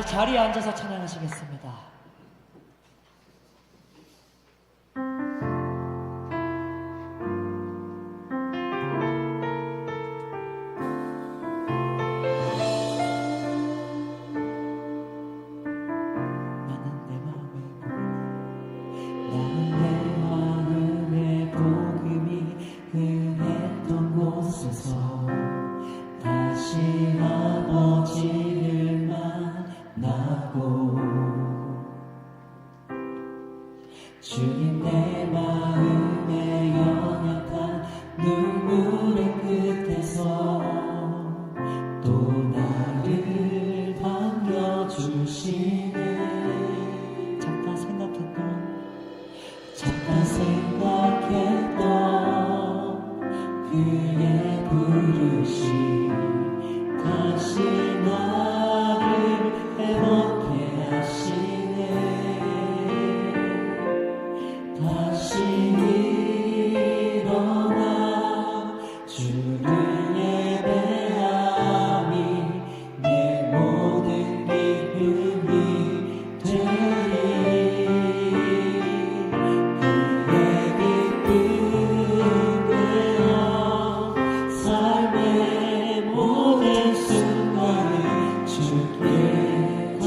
자리에 앉아서 찬양하시겠습니다. 주님 내 마음에 연약한 눈물의 끝에서 또 나를 반겨주시네. 잠깐 생각했던 그의 부르심 다시 나를 해먹게 하시네. 다시 일어나 주를 예배함이 내 모든 기쁨이 되리. 그의 기쁨 되어 삶의 모든 순간을 주께 다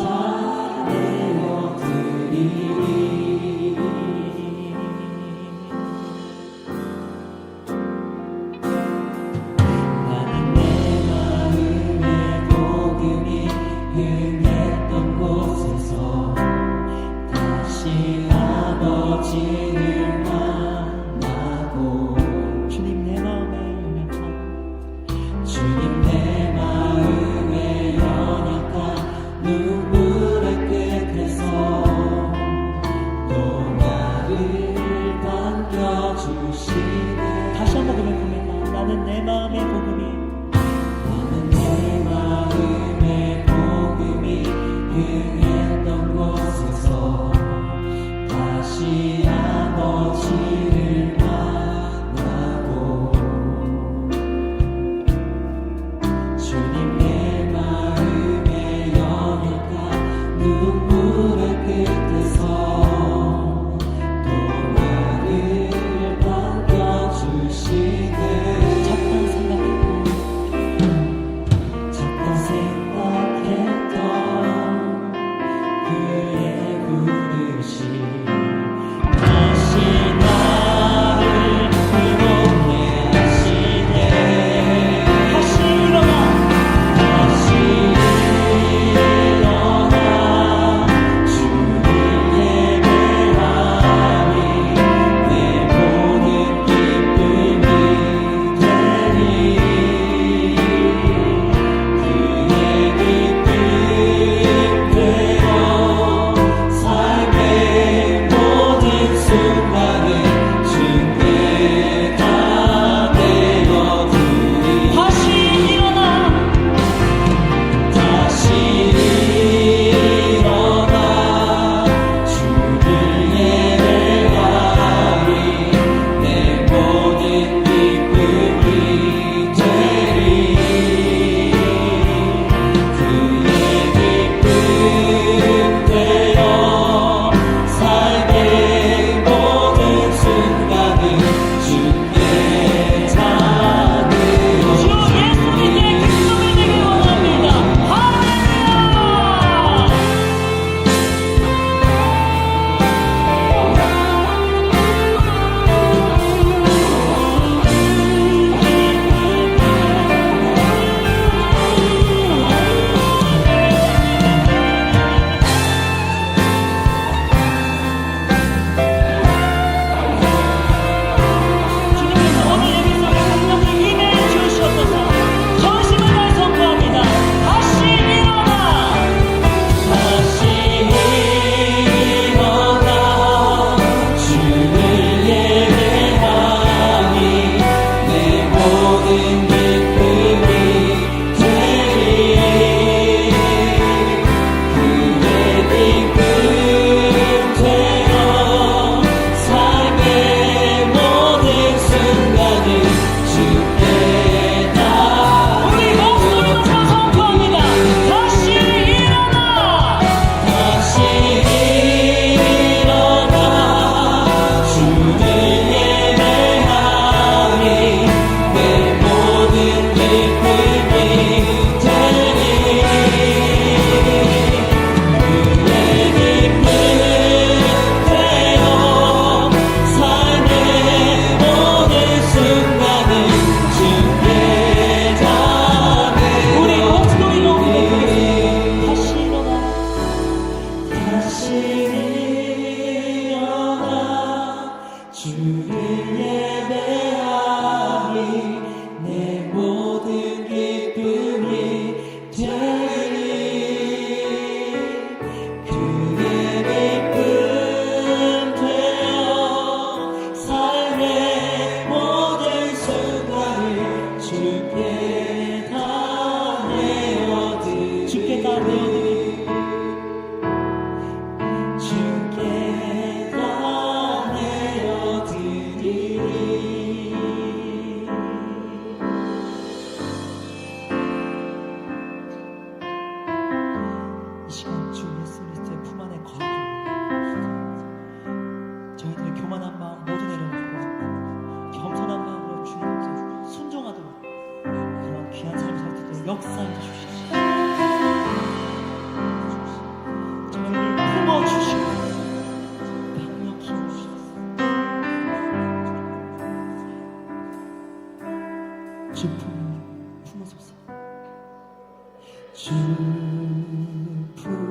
내어드리리. 흥했던 곳에서 다시 아버지를 만나고 주님 내 마음에 연약한 눈물의 끝에서 또 나를 반겨주시네. 다시 한번 고백합니다. 나는 내 마음의 복음이 흥했던 곳에서 다시 아버지를 만나고 주께 다 내어드리 주께 다 내어드리 주께 다 내어드리 이 시간 주 예수 그리스도의 품 안에 거하게 저희들의 교만한 마음 모두 내려놓고 겸손한 마음으로 주님께 순종하도록 그런 귀한 삶을 살 수 있도록 역사해 주시옵소서. 저희를 품어주시고 강력히 해주시옵소서. 주 품으소서. 주 품에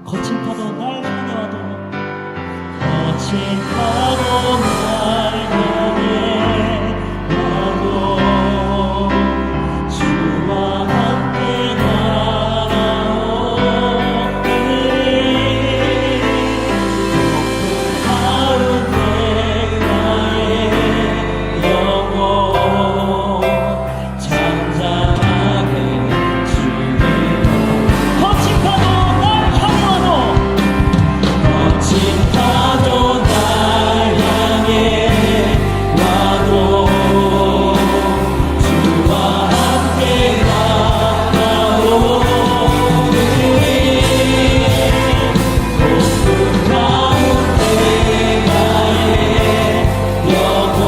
거친 파도 날 향해 와도 거친 파도 날 향해 와도 주와 함께 날아오니 높은 가운데 나의 영혼 잠잠하게 주를 거친 파도 거친 파도 날 향해 와도 주와 함께 나아오니 높은 가운데 나의 영혼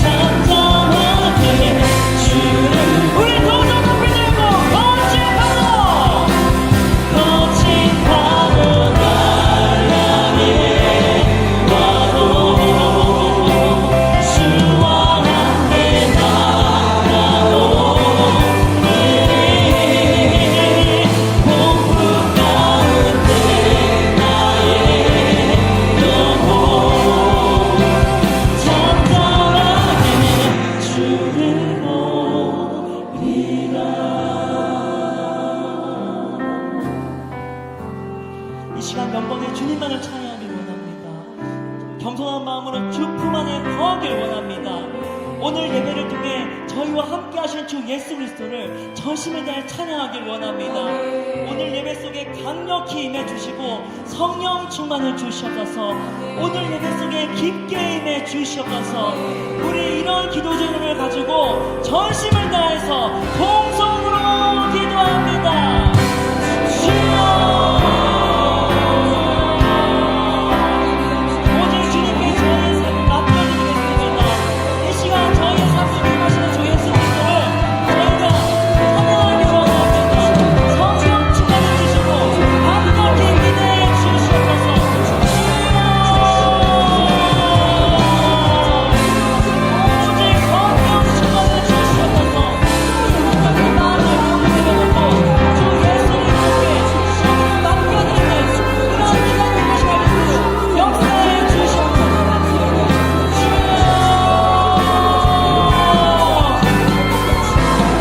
잠잠하게 주를 우리 동성 높이 들고 거친 파도 거친 파도 날 향해 와도 주와 함께 나아오니 폭풍 가운데 나의 영혼 잠잠하게 주를 보리라. 이 시간 명번에 주님만을 찬양하길 원합니다. 겸손한 마음으로 주 품 안에 거하길 원합니다. 오늘 예배를 통해 저희와 함께 하신 주 예수 그리스도를 전심에 다해 찬양하길 원합니다. 오늘 예배 속에 강력히 임해 주시고 성령 충만을 주시옵소서. 오늘 예배 속에 깊게 임해 주시옵소서. 우리 이런 기도 제목을 가지고 전심을 다해서 통성으로 기도합니다. 주여 오직 주님께 저희의 삶을 맡겨드리겠습니다. 이 시간 저희의 삶 속에 임하시는 주 예수 그리스도를 저희가 찬양하기 원합니다. 성령 충만해 주시고 강력히 기대해 주시옵소서. 오직 성령 충만해 주시옵소서. 마음을 내려놓고 주 예수 그리스도께 삶을 맡겨드리는 그런 기도를 시간을 역사해 주시옵소서.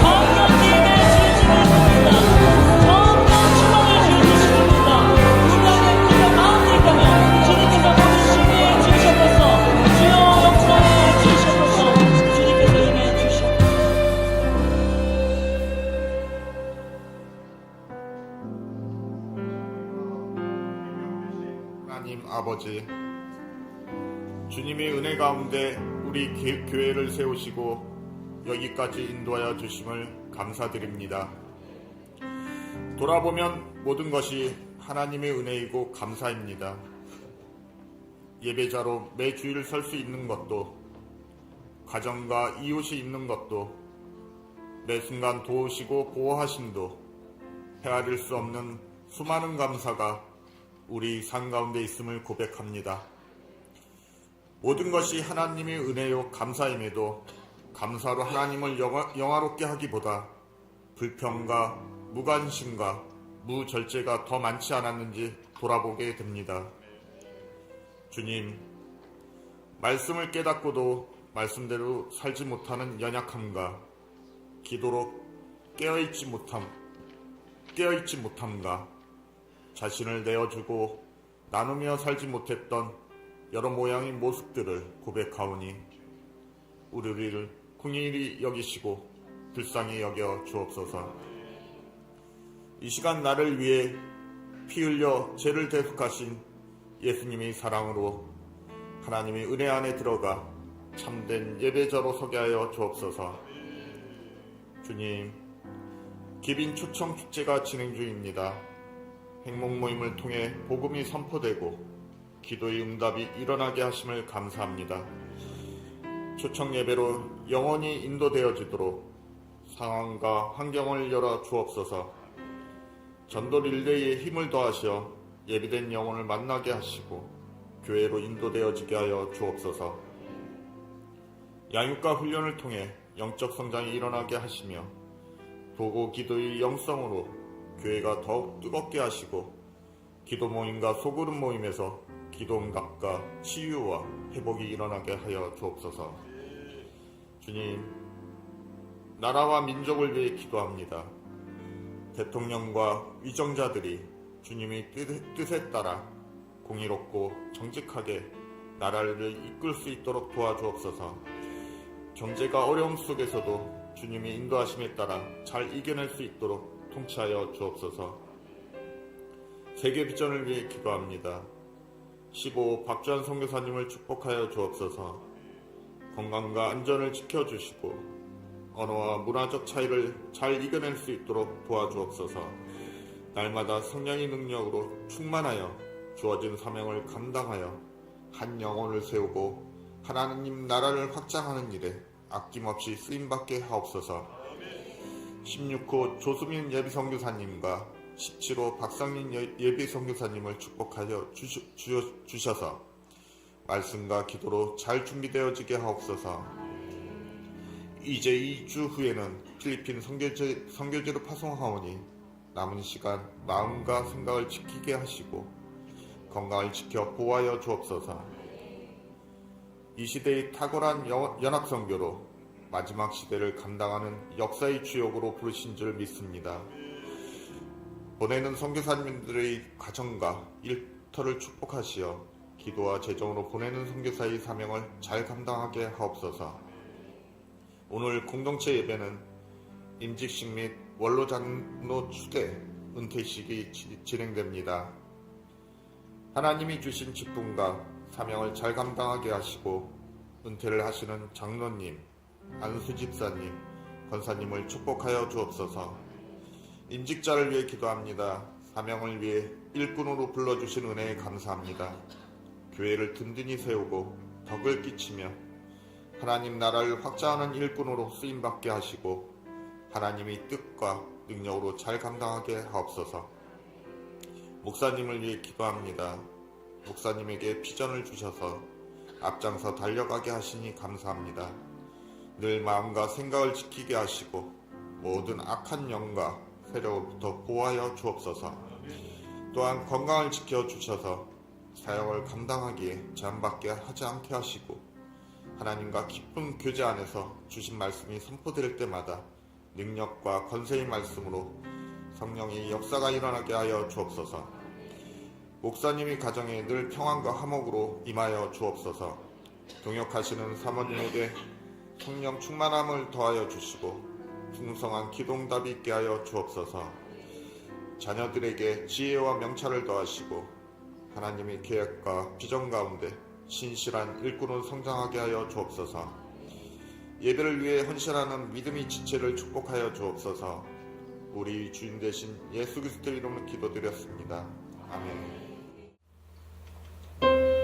강력히 임해 주시옵소서. 성령 충만을 주시옵소서. 우리 안에 우리가 마음을 있다면 주님께서 모든 준비해 주시옵소서. 주여 역사해 주시옵소서. 주님께서 임해 주시옵소서. 하나님 아버지, 주님의 은혜 가운데 우리 교회를 세우시고 여기까지 인도하여 주심을 감사드립니다. 돌아보면 모든 것이 하나님의 은혜이고 감사입니다. 예배자로 매 주일 설 수 있는 것도, 가정과 이웃이 있는 것도, 매 순간 도우시고 보호하심도 헤아릴 수 없는 수많은 감사가 우리 삶 가운데 있음을 고백합니다. 모든 것이 하나님의 은혜요 감사임에도 감사로 하나님을 영화롭게 하기보다 불평과 무관심과 무절제가 더 많지 않았는지 돌아보게 됩니다. 주님, 말씀을 깨닫고도 말씀대로 살지 못하는 연약함과 기도로 깨어있지 못함과 자신을 내어주고 나누며 살지 못했던 여러 모양의 모습들을 고백하오니 우리를 긍휼히 여기시고 불쌍히 여겨 주옵소서. 이 시간 나를 위해 피 흘려 죄를 대속하신 예수님의 사랑으로 하나님의 은혜 안에 들어가 참된 예배자로 서게 하여 주옵소서. 주님, 기빈 초청 축제가 진행 중입니다. 행목 모임을 통해 복음이 선포되고 기도의 응답이 일어나게 하심을 감사합니다. 초청 예배로 영원히 인도되어지도록 상황과 환경을 열어 주옵소서. 전도 릴레이에 힘을 더하셔 예비된 영혼을 만나게 하시고 교회로 인도되어지게 하여 주옵소서. 양육과 훈련을 통해 영적 성장이 일어나게 하시며 도고 기도의 영성으로 교회가 더욱 뜨겁게 하시고 기도 모임과 소그룹 모임에서 기도 응답과 치유와 회복이 일어나게 하여 주옵소서. 주님, 나라와 민족을 위해 기도합니다. 대통령과 위정자들이 주님의 뜻에 따라 공의롭고 정직하게 나라를 이끌 수 있도록 도와주옵소서. 경제가 어려움 속에서도 주님의 인도하심에 따라 잘 이겨낼 수 있도록 통치하여 주옵소서. 세계 비전을 위해 기도합니다. 15 박주한 선교사님을 축복하여 주옵소서. 건강과 안전을 지켜주시고 언어와 문화적 차이를 잘 이겨낼 수 있도록 도와주옵소서. 날마다 성령의 능력으로 충만하여 주어진 사명을 감당하여 한 영혼을 세우고 하나님 나라를 확장하는 일에 아낌없이 쓰임받게 하옵소서. 16호 조수민 예비선교사님과 17호 박상민 예비선교사님을 축복하여 주셔서 말씀과 기도로 잘 준비되어지게 하옵소서. 이제 2주 후에는 필리핀 선교지로 파송하오니 남은 시간 마음과 생각을 지키게 하시고 건강을 지켜 보호하여 주옵소서. 이 시대의 탁월한 연합선교로 마지막 시대를 감당하는 역사의 주역으로 부르신 줄 믿습니다. 보내는 선교사님들의 가정과 일터를 축복하시어 기도와 재정으로 보내는 선교사의 사명을 잘 감당하게 하옵소서. 오늘 공동체 예배는 임직식 및 원로장로 추대 은퇴식이 진행됩니다. 하나님이 주신 직분과 사명을 잘 감당하게 하시고 은퇴를 하시는 장로님, 안수 집사님, 권사님을 축복하여 주옵소서. 임직자를 위해 기도합니다. 사명을 위해 일꾼으로 불러주신 은혜에 감사합니다. 교회를 든든히 세우고 덕을 끼치며 하나님 나라를 확장하는 일꾼으로 쓰임받게 하시고 하나님의 뜻과 능력으로 잘 감당하게 하옵소서. 목사님을 위해 기도합니다. 목사님에게 비전을 주셔서 앞장서 달려가게 하시니 감사합니다. 늘 마음과 생각을 지키게 하시고 모든 악한 영과 세력으로부터 보호하여 주옵소서. 또한 건강을 지켜주셔서 사역을 감당하기에 제한받게 하지 않게 하시고 하나님과 깊은 교제 안에서 주신 말씀이 선포될 때마다 능력과 권세의 말씀으로 성령의 역사가 일어나게 하여 주옵소서. 목사님의 가정에 늘 평안과 화목으로 임하여 주옵소서. 동역하시는 사모님에게 성령 충만함을 더하여 주시고 풍성한 기도응답이 있게 하여 주옵소서. 자녀들에게 지혜와 명철을 더하시고 하나님의 계획과 비전 가운데 신실한 일꾼으로 성장하게 하여 주옵소서. 예배를 위해 헌신하는 믿음의 지체를 축복하여 주옵소서. 우리 주인 되신 예수 그리스도 이름으로 기도드렸습니다. 아멘. 주여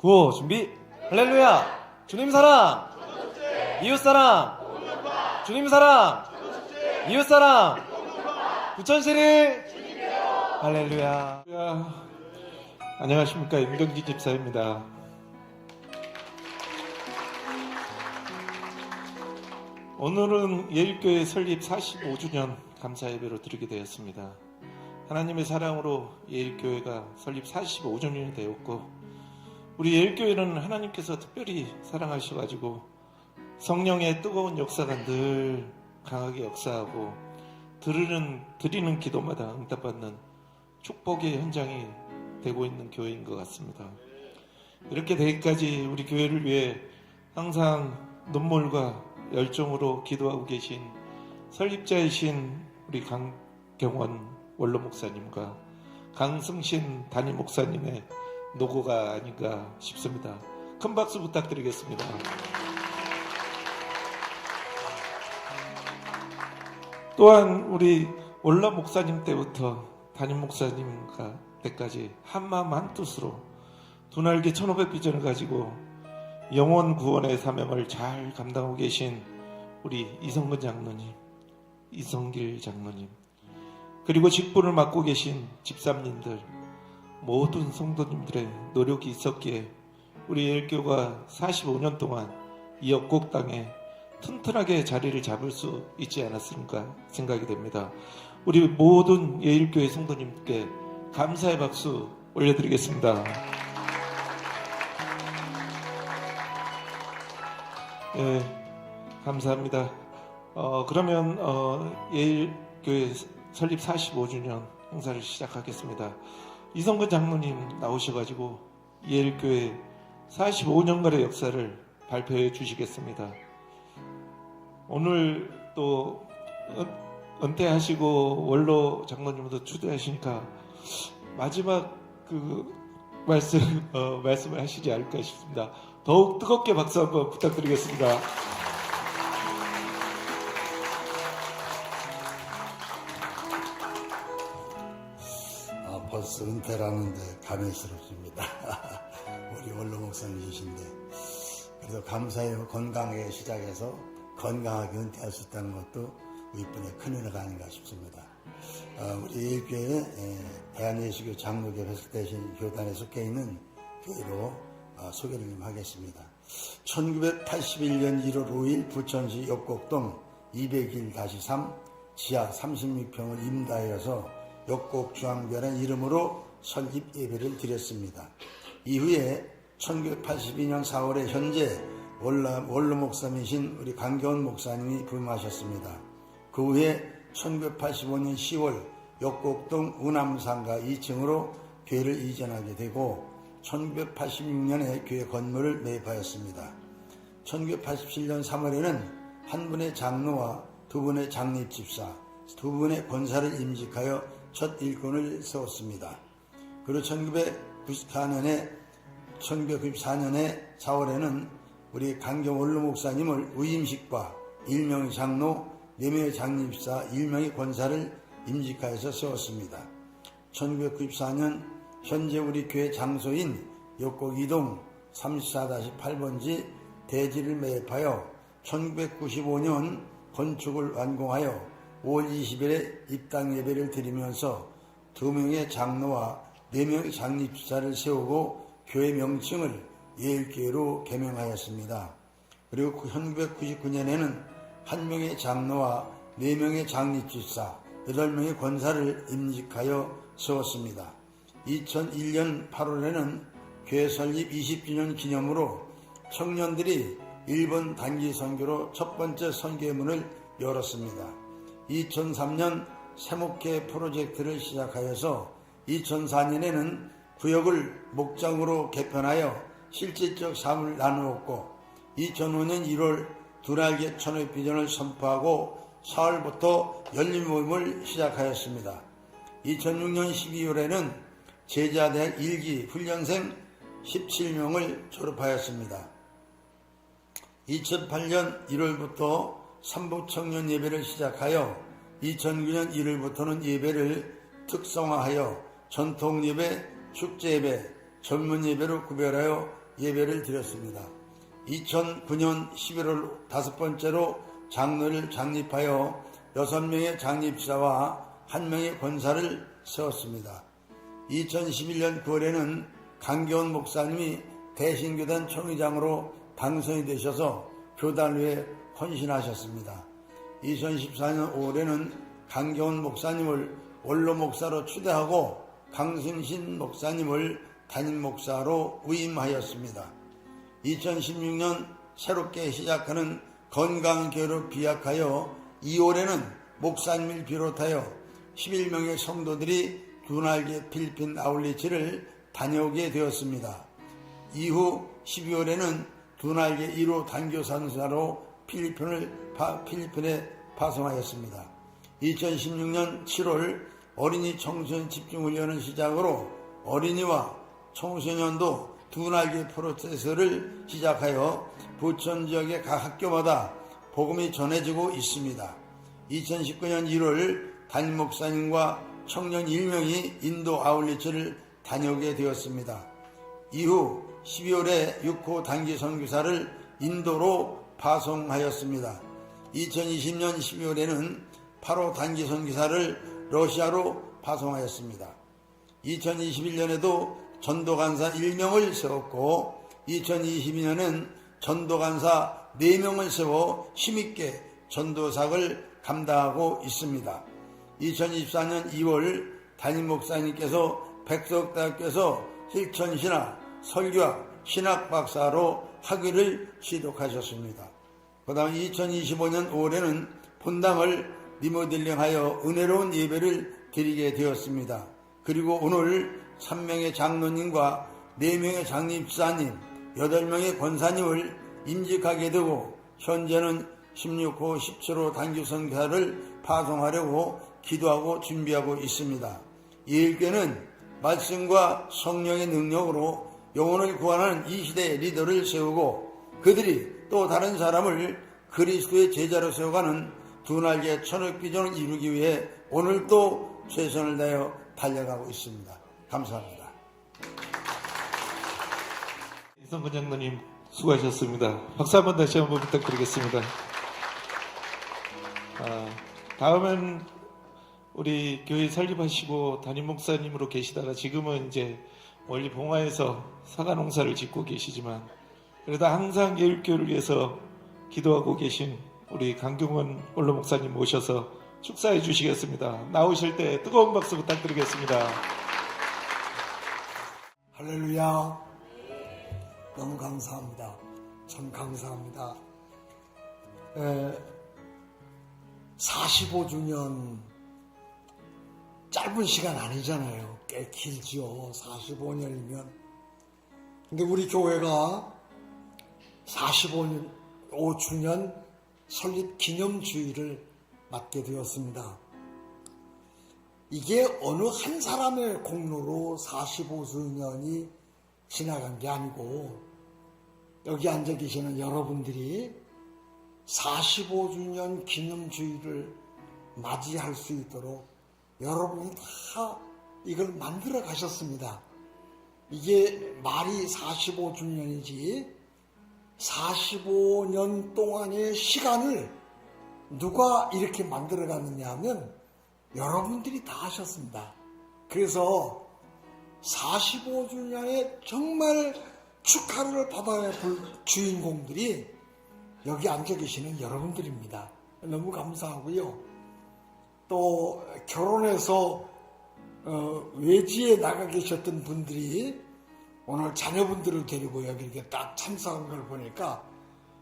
구호 준비. 할렐루야. 주님 사랑. 이웃 사랑. 주님 사랑. 이웃 사랑. 부천시를 할렐루야. 안녕하십니까, 임경지 집사입니다. 오늘은 예일교회 설립 45주년 감사 예배로 드리게 되었습니다. 하나님의 사랑으로 예일교회가 설립 45주년이 되었고, 우리 예일교회는 하나님께서 특별히 사랑하셔가지고 성령의 뜨거운 역사가 늘 강하게 역사하고 드리는 기도마다 응답받는 축복의 현장이 되고 있는 교회인 것 같습니다. 이렇게 되기까지 우리 교회를 위해 항상 눈물과 열정으로 기도하고 계신 설립자이신 우리 강경원 원로 목사님과 강승신 담임 목사님의 노고가 아닌가 싶습니다. 큰 박수 부탁드리겠습니다. 또한 우리 원로 목사님 때부터 담임 목사님과 때까지 한마음 한뜻으로 두 날개 1500비전을 가지고 영혼 구원의 사명을 잘 감당하고 계신 우리 이성근 장로님, 이성길 장로님, 그리고 직분을 맡고 계신 집사님들, 모든 성도님들의 노력이 있었기에 우리 예일교가 45년 동안 이 역곡 땅에 튼튼하게 자리를 잡을 수 있지 않았을까 생각이 됩니다. 우리 모든 예일교회 성도님께 감사의 박수 올려드리겠습니다. 감사합니다. 그러면 예일교회 설립 45주년 행사를 시작하겠습니다. 이성근 장로님 나오셔가지고 예일교회 45년간의 역사를 발표해 주시겠습니다. 오늘 또 은퇴하시고 원로 장로님도 추대하시니까 마지막 말씀을 하시지 않을까 싶습니다. 더욱 뜨겁게 박수 한번 부탁드리겠습니다. 벌써 은퇴라는데 감회스럽습니다. 우리 원로 목사님이신데 그래도 감사해요. 건강하게 시작해서 건강하게 은퇴할 수 있다는 것도 우리뿐의 큰 은혜가 아닌가 싶습니다. 우리 예일교회 대한예수교 장로교 배석대신 교단에 속해 있는 교회로 소개를 좀 하겠습니다. 1981년 1월 5일 부천시 역곡동 201-3 지하 36평을 임대하여서 역곡 중앙교회라는 이름으로 설립 예배를 드렸습니다. 이후에 1982년 4월에 현재 원로 목사님이신 우리 강경원 목사님이 부임하셨습니다. 그 후에 1985년 10월 역곡동 우남상가 2층으로 교회를 이전하게 되고 1986년에 교회 건물을 매입하였습니다. 1987년 3월에는 한 분의 장로와 두 분의 장립집사, 두 분의 권사를 임직하여 첫 일꾼을 세웠습니다. 그리고 1994년에 4월에는 우리 강경 원로 목사님을 위임식과 1명의 장로, 4명의 장립사, 1명의 권사를 임직하여서 세웠습니다. 1994년 현재 우리 교회 장소인 역곡 2동 34-8번지 대지를 매입하여 1995년 건축을 완공하여 5월 20일에 입당 예배를 드리면서 2명의 장로와 4명의 장립사를 세우고 교회 명칭을 예일교회로 개명하였습니다. 그리고 1999년에는 1명의 장로와 4명의 장립집사, 8명의 권사를 임직하여 세웠습니다. 2001년 8월에는 교회 설립 20주년 기념으로 청년들이 일본 단기 선교로 첫 번째 선교의 문을 열었습니다. 2003년 세목회 프로젝트를 시작하여서 2004년에는 구역을 목장으로 개편하여 실질적 사업을 나누었고 2005년 1월 두날개 천의 비전을 선포하고 4월부터 열린 모임을 시작하였습니다. 2006년 12월에는 제자대학 1기 훈련생 17명을 졸업하였습니다. 2008년 1월부터 삼부청년 예배를 시작하여 2009년 1월부터는 예배를 특성화하여 전통예배, 축제예배, 전문예배로 구별하여 예배를 드렸습니다. 2009년 11월 5번째로 장로를 창립하여 6명의 장립사와 1명의 권사를 세웠습니다. 2011년 9월에는 강경원 목사님이 대신교단 총회장으로 당선이 되셔서 교단위에 헌신하셨습니다. 2014년 5월에는 강경원 목사님을 원로 목사로 추대하고 강승신 목사님을 담임 목사로 위임하였습니다. 2016년 새롭게 시작하는 건강교회로 비약하여 2월에는 목사님을 비롯하여 11명의 성도들이 두날개 필리핀 아울리치를 다녀오게 되었습니다. 이후 12월에는 두날개 1호 단교사로 필리핀에 파송하였습니다. 2016년 7월 어린이 청소년 집중훈련을 시작으로 어린이와 청소년도 두날개 프로세스를 시작하여 부천 지역의 각 학교마다 복음이 전해지고 있습니다. 2019년 1월 담임 목사님과 청년 1명이 인도 아울리치를 다녀오게 되었습니다. 이후 12월에 6호 단기 선교사를 인도로 파송하였습니다. 2020년 12월에는 8호 단기 선교사를 러시아로 파송하였습니다. 2021년에도 전도간사 1명을 세웠고 2022년엔 전도간사 4명을 세워 힘있게 전도사역을 감당하고 있습니다. 2024년 2월 담임 목사님께서 백석대학교에서 실천신학, 설교학, 신학박사로 학위를 취득하셨습니다. 그 다음 2025년 5월에는 본당을 리모델링하여 은혜로운 예배를 드리게 되었습니다. 그리고 오늘 3명의 장로님과 4명의 장립사님, 8명의 권사님을 임직하게 되고 현재는 16호, 17호 단기선교사를 파송하려고 기도하고 준비하고 있습니다. 이일교는 말씀과 성령의 능력으로 영혼을 구하는 이 시대의 리더를 세우고 그들이 또 다른 사람을 그리스도의 제자로 세워가는 두날개 천억 비전을 이루기 위해 오늘도 최선을 다하여 달려가고 있습니다. 감사합니다. 이성근 장로님 수고하셨습니다. 박수 한번 다시 한번 부탁드리겠습니다. 다음은 우리 교회 설립하시고 담임 목사님으로 계시다가 지금은 이제 멀리 봉화에서 사과 농사를 짓고 계시지만 그래도 항상 개울교회를 위해서 기도하고 계신 우리 강경원 원로 목사님 모셔서 축사해 주시겠습니다. 나오실 때 뜨거운 박수 부탁드리겠습니다. 할렐루야. 너무 감사합니다. 참 감사합니다. 45주년 짧은 시간 아니잖아요. 꽤 길지요. 45년이면. 근데 우리 교회가 45주년 설립 기념주의를 맞게 되었습니다. 이게 어느 한 사람의 공로로 45주년이 지나간 게 아니고 여기 앉아 계시는 여러분들이 45주년 기념주의를 맞이할 수 있도록 여러분이 다 이걸 만들어 가셨습니다. 이게 말이 45주년이지 45년 동안의 시간을 누가 이렇게 만들어 갔느냐 하면 여러분들이 다 하셨습니다. 그래서 45주년에 정말 축하를 받아야 할 주인공들이 여기 앉아 계시는 여러분들입니다. 너무 감사하고요. 또 결혼해서 외지에 나가 계셨던 분들이 오늘 자녀분들을 데리고 여기 이렇게 딱 참석한 걸 보니까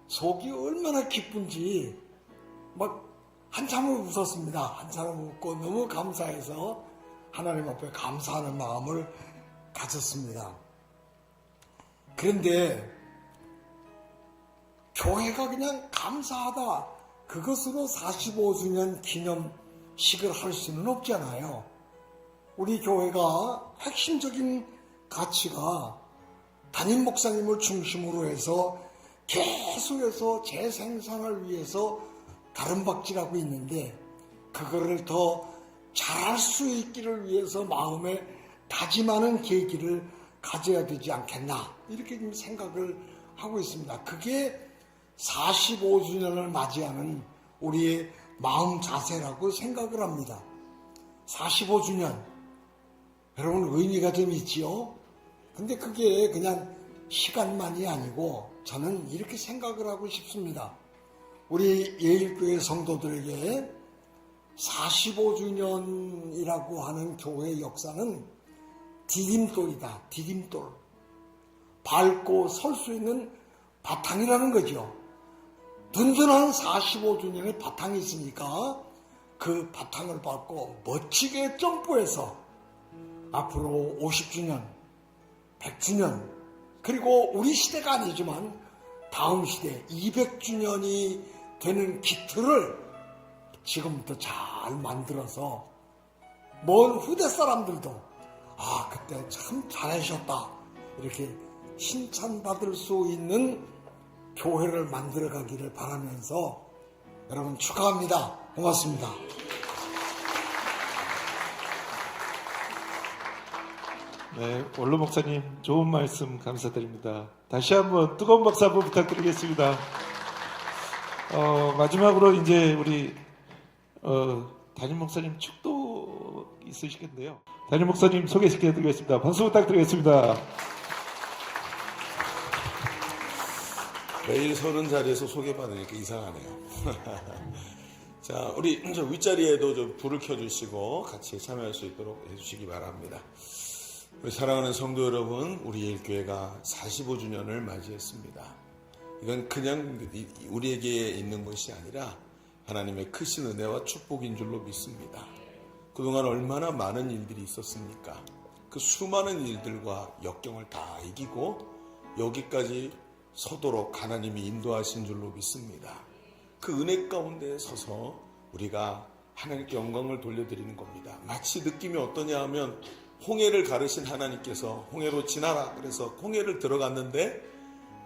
속이 얼마나 기쁜지 막 한참을 웃었습니다. 한참을 웃고 너무 감사해서 하나님 앞에 감사하는 마음을 가졌습니다. 그런데 교회가 그냥 감사하다 그것으로 45주년 기념식을 할 수는 없잖아요. 우리 교회가 핵심적인 가치가 담임 목사님을 중심으로 해서 계속해서 재생산을 위해서 가름박질하고 있는데 그거를 더 잘할 수 있기를 위해서 마음에 다짐하는 계기를 가져야 되지 않겠나 이렇게 좀 생각을 하고 있습니다. 그게 45주년을 맞이하는 우리의 마음 자세라고 생각을 합니다. 45주년 여러분 의미가 좀 있지요? 근데 그게 그냥 시간만이 아니고 저는 이렇게 생각을 하고 싶습니다. 우리 예일교회 성도들에게 45주년이라고 하는 교회의 역사는 디딤돌이다. 디딤돌. 밟고 설 수 있는 바탕이라는 거죠. 든든한 45주년의 바탕이 있으니까 그 바탕을 밟고 멋지게 점프해서 앞으로 50주년, 100주년, 그리고 우리 시대가 아니지만 다음 시대 200주년이 되는 기틀을 지금부터 잘 만들어서 먼 후대 사람들도 그때 참 잘하셨다 이렇게 칭찬받을 수 있는 교회를 만들어가기를 바라면서 여러분 축하합니다. 고맙습니다. 네, 원로 목사님 좋은 말씀 감사드립니다. 다시 한번 뜨거운 박수 한번 부탁드리겠습니다. 마지막으로 이제 우리 담임 목사님 축도 있으시겠네요. 담임 목사님 소개시켜드리겠습니다. 박수 부탁드리겠습니다. 매일 서는 자리에서 소개받으니까 이상하네요. 자, 우리 저 윗자리에도 좀 불을 켜주시고 같이 참여할 수 있도록 해주시기 바랍니다. 우리 사랑하는 성도 여러분, 우리 예일교회가 45주년을 맞이했습니다. 이건 그냥 우리에게 있는 것이 아니라 하나님의 크신 은혜와 축복인 줄로 믿습니다. 그동안 얼마나 많은 일들이 있었습니까? 그 수많은 일들과 역경을 다 이기고 여기까지 서도록 하나님이 인도하신 줄로 믿습니다. 그 은혜 가운데 서서 우리가 하나님께 영광을 돌려드리는 겁니다. 마치 느낌이 어떠냐 하면 홍해를 가르신 하나님께서 홍해로 지나라 그래서 홍해를 들어갔는데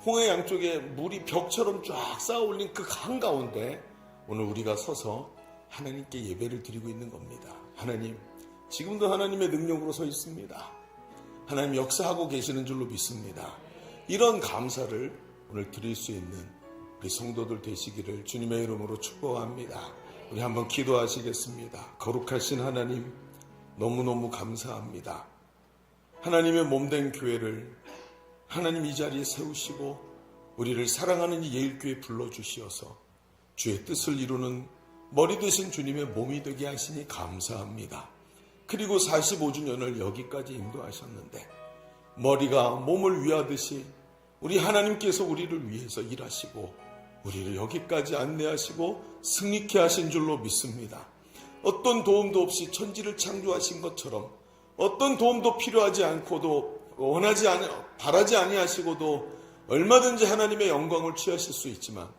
홍해 양쪽에 물이 벽처럼 쫙 쌓아 올린 그 한가운데 오늘 우리가 서서 하나님께 예배를 드리고 있는 겁니다. 하나님, 지금도 하나님의 능력으로 서 있습니다. 하나님 역사하고 계시는 줄로 믿습니다. 이런 감사를 오늘 드릴 수 있는 우리 성도들 되시기를 주님의 이름으로 축복합니다. 우리 한번 기도하시겠습니다. 거룩하신 하나님, 너무너무 감사합니다. 하나님의 몸된 교회를 하나님 이 자리에 세우시고 우리를 사랑하는 이 예일교회에 불러주시어서 주의 뜻을 이루는 머리 되신 주님의 몸이 되게 하시니 감사합니다. 그리고 45주년을 여기까지 인도하셨는데 머리가 몸을 위하듯이 우리 하나님께서 우리를 위해서 일하시고 우리를 여기까지 안내하시고 승리케 하신 줄로 믿습니다. 어떤 도움도 없이 천지를 창조하신 것처럼 어떤 도움도 필요하지 않고도 바라지 아니하시고도 얼마든지 하나님의 영광을 취하실 수 있지만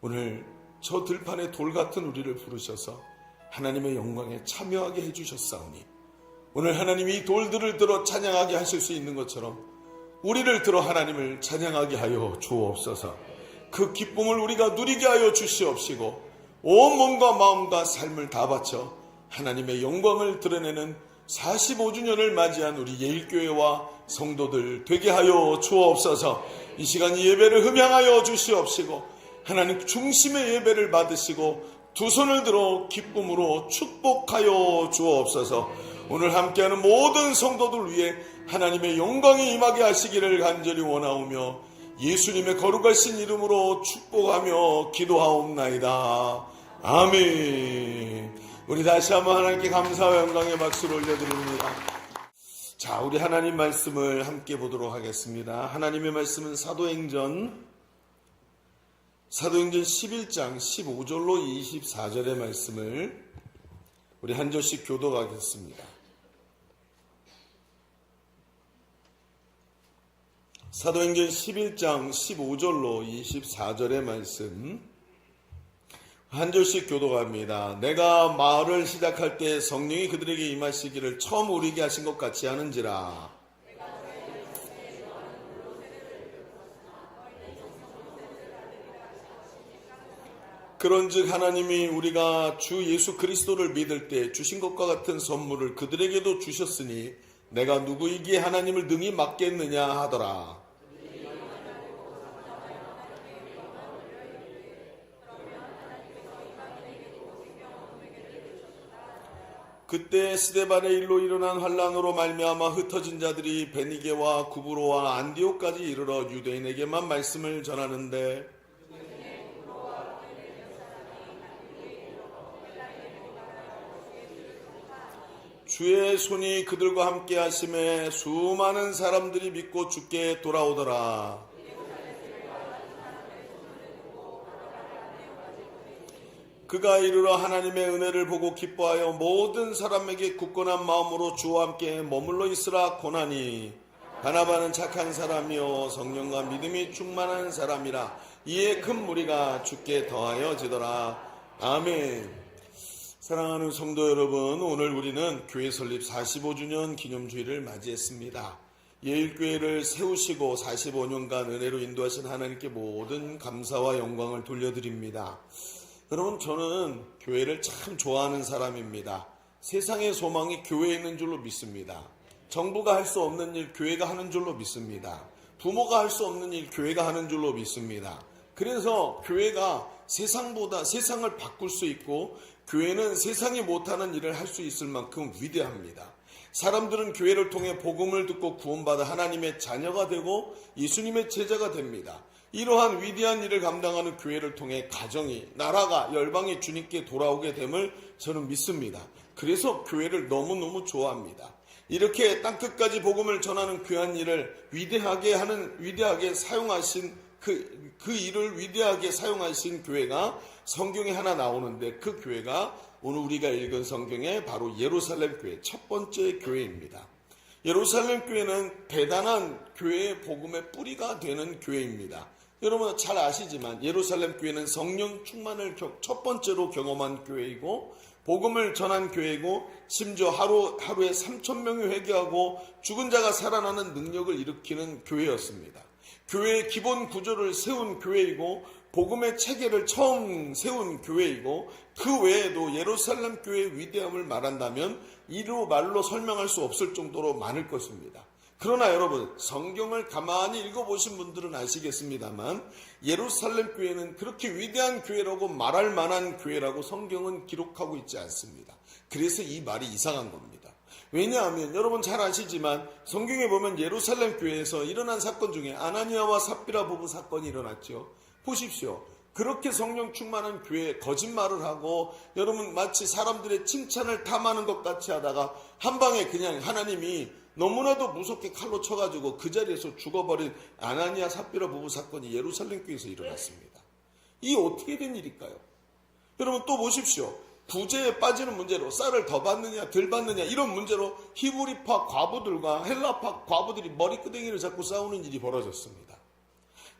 오늘 저 들판에 돌 같은 우리를 부르셔서 하나님의 영광에 참여하게 해주셨사오니 오늘 하나님이 이 돌들을 들어 찬양하게 하실 수 있는 것처럼 우리를 들어 하나님을 찬양하게 하여 주옵소서. 그 기쁨을 우리가 누리게 하여 주시옵시고 온 몸과 마음과 삶을 다 바쳐 하나님의 영광을 드러내는 45주년을 맞이한 우리 예일교회와 성도들 되게 하여 주옵소서. 이 시간 예배를 흠양하여 주시옵시고 하나님 중심의 예배를 받으시고 두 손을 들어 기쁨으로 축복하여 주옵소서. 오늘 함께하는 모든 성도들 위해 하나님의 영광이 임하게 하시기를 간절히 원하오며 예수님의 거룩하신 이름으로 축복하며 기도하옵나이다. 아멘. 우리 다시 한번 하나님께 감사와 영광의 박수를 올려드립니다. 자, 우리 하나님 말씀을 함께 보도록 하겠습니다. 하나님의 말씀은 사도행전 11장 15절로 24절의 말씀을 우리 한 절씩 교독하겠습니다. 사도행전 11장 15절로 24절의 말씀 한 절씩 교독합니다. 내가 말을 시작할 때 성령이 그들에게 임하시기를 처음 우리에게 하신 것 같이 하는지라. 그런즉 하나님이 우리가 주 예수 그리스도를 믿을 때 주신 것과 같은 선물을 그들에게도 주셨으니 내가 누구이기에 하나님을 능히 맡겠느냐 하더라. 그때 스데반의 일로 일어난 환란으로 말미암아 흩어진 자들이 베니게와 구브로와 안디옥까지 이르러 유대인에게만 말씀을 전하는데 주의 손이 그들과 함께 하심에 수많은 사람들이 믿고 주께 돌아오더라. 그가 이르러 하나님의 은혜를 보고 기뻐하여 모든 사람에게 굳건한 마음으로 주와 함께 머물러 있으라 고나니 바나바는 착한 사람이요 성령과 믿음이 충만한 사람이라 이에 큰 무리가 주께 더하여지더라. 아멘. 사랑하는 성도 여러분, 오늘 우리는 교회 설립 45주년 기념주일을 맞이했습니다. 예일교회를 세우시고 45년간 은혜로 인도하신 하나님께 모든 감사와 영광을 돌려드립니다. 여러분, 저는 교회를 참 좋아하는 사람입니다. 세상의 소망이 교회에 있는 줄로 믿습니다. 정부가 할 수 없는 일 교회가 하는 줄로 믿습니다. 부모가 할 수 없는 일 교회가 하는 줄로 믿습니다. 그래서 교회가 세상보다 세상을 바꿀 수 있고 교회는 세상이 못하는 일을 할 수 있을 만큼 위대합니다. 사람들은 교회를 통해 복음을 듣고 구원받아 하나님의 자녀가 되고 예수님의 제자가 됩니다. 이러한 위대한 일을 감당하는 교회를 통해 가정이, 나라가, 열방이 주님께 돌아오게 됨을 저는 믿습니다. 그래서 교회를 너무너무 좋아합니다. 이렇게 땅끝까지 복음을 전하는 귀한 일을 위대하게 사용하신 그 일을 위대하게 사용하신 교회가 성경에 하나 나오는데 그 교회가 오늘 우리가 읽은 성경에 바로 예루살렘 교회, 첫 번째 교회입니다. 예루살렘 교회는 대단한 교회의 복음의 뿌리가 되는 교회입니다. 여러분 잘 아시지만 예루살렘 교회는 성령 충만을 첫 번째로 경험한 교회이고 복음을 전한 교회이고 심지어 하루에 3,000명이 회개하고 죽은 자가 살아나는 능력을 일으키는 교회였습니다. 교회의 기본 구조를 세운 교회이고 복음의 체계를 처음 세운 교회이고 그 외에도 예루살렘 교회의 위대함을 말한다면 이루 말로 설명할 수 없을 정도로 많을 것입니다. 그러나 여러분 성경을 가만히 읽어보신 분들은 아시겠습니다만 예루살렘 교회는 그렇게 위대한 교회라고 말할 만한 교회라고 성경은 기록하고 있지 않습니다. 그래서 이 말이 이상한 겁니다. 왜냐하면 여러분 잘 아시지만 성경에 보면 예루살렘 교회에서 일어난 사건 중에 아나니아와 삽비라 부부 사건이 일어났죠. 보십시오. 그렇게 성령 충만한 교회에 거짓말을 하고 여러분 마치 사람들의 칭찬을 탐하는 것 같이 하다가 한 방에 그냥 하나님이 너무나도 무섭게 칼로 쳐가지고 그 자리에서 죽어버린 아나니아 삽비라 부부 사건이 예루살렘 교회에서 일어났습니다. 이 어떻게 된 일일까요? 여러분 또 보십시오. 부재에 빠지는 문제로 쌀을 더 받느냐 덜 받느냐 이런 문제로 히브리파 과부들과 헬라파 과부들이 머리끄댕이를 잡고 싸우는 일이 벌어졌습니다.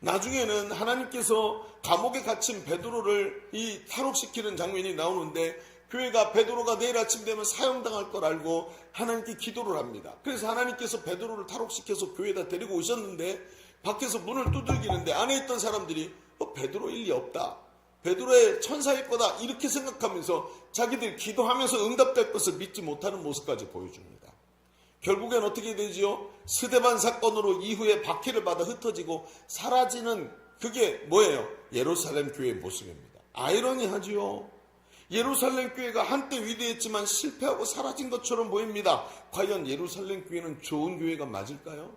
나중에는 하나님께서 감옥에 갇힌 베드로를 탈옥시키는 장면이 나오는데 교회가 베드로가 내일 아침 되면 사형당할 걸 알고 하나님께 기도를 합니다. 그래서 하나님께서 베드로를 탈옥시켜서 교회에다 데리고 오셨는데 밖에서 문을 두들기는데 안에 있던 사람들이 베드로 일리 없다. 베드로의 천사일 거다 이렇게 생각하면서 자기들 기도하면서 응답될 것을 믿지 못하는 모습까지 보여줍니다. 결국엔 어떻게 되지요? 스데반 사건으로 이후에 박해를 받아 흩어지고 사라지는 그게 뭐예요? 예루살렘 교회의 모습입니다. 아이러니하지요. 예루살렘 교회가 한때 위대했지만 실패하고 사라진 것처럼 보입니다. 과연 예루살렘 교회는 좋은 교회가 맞을까요?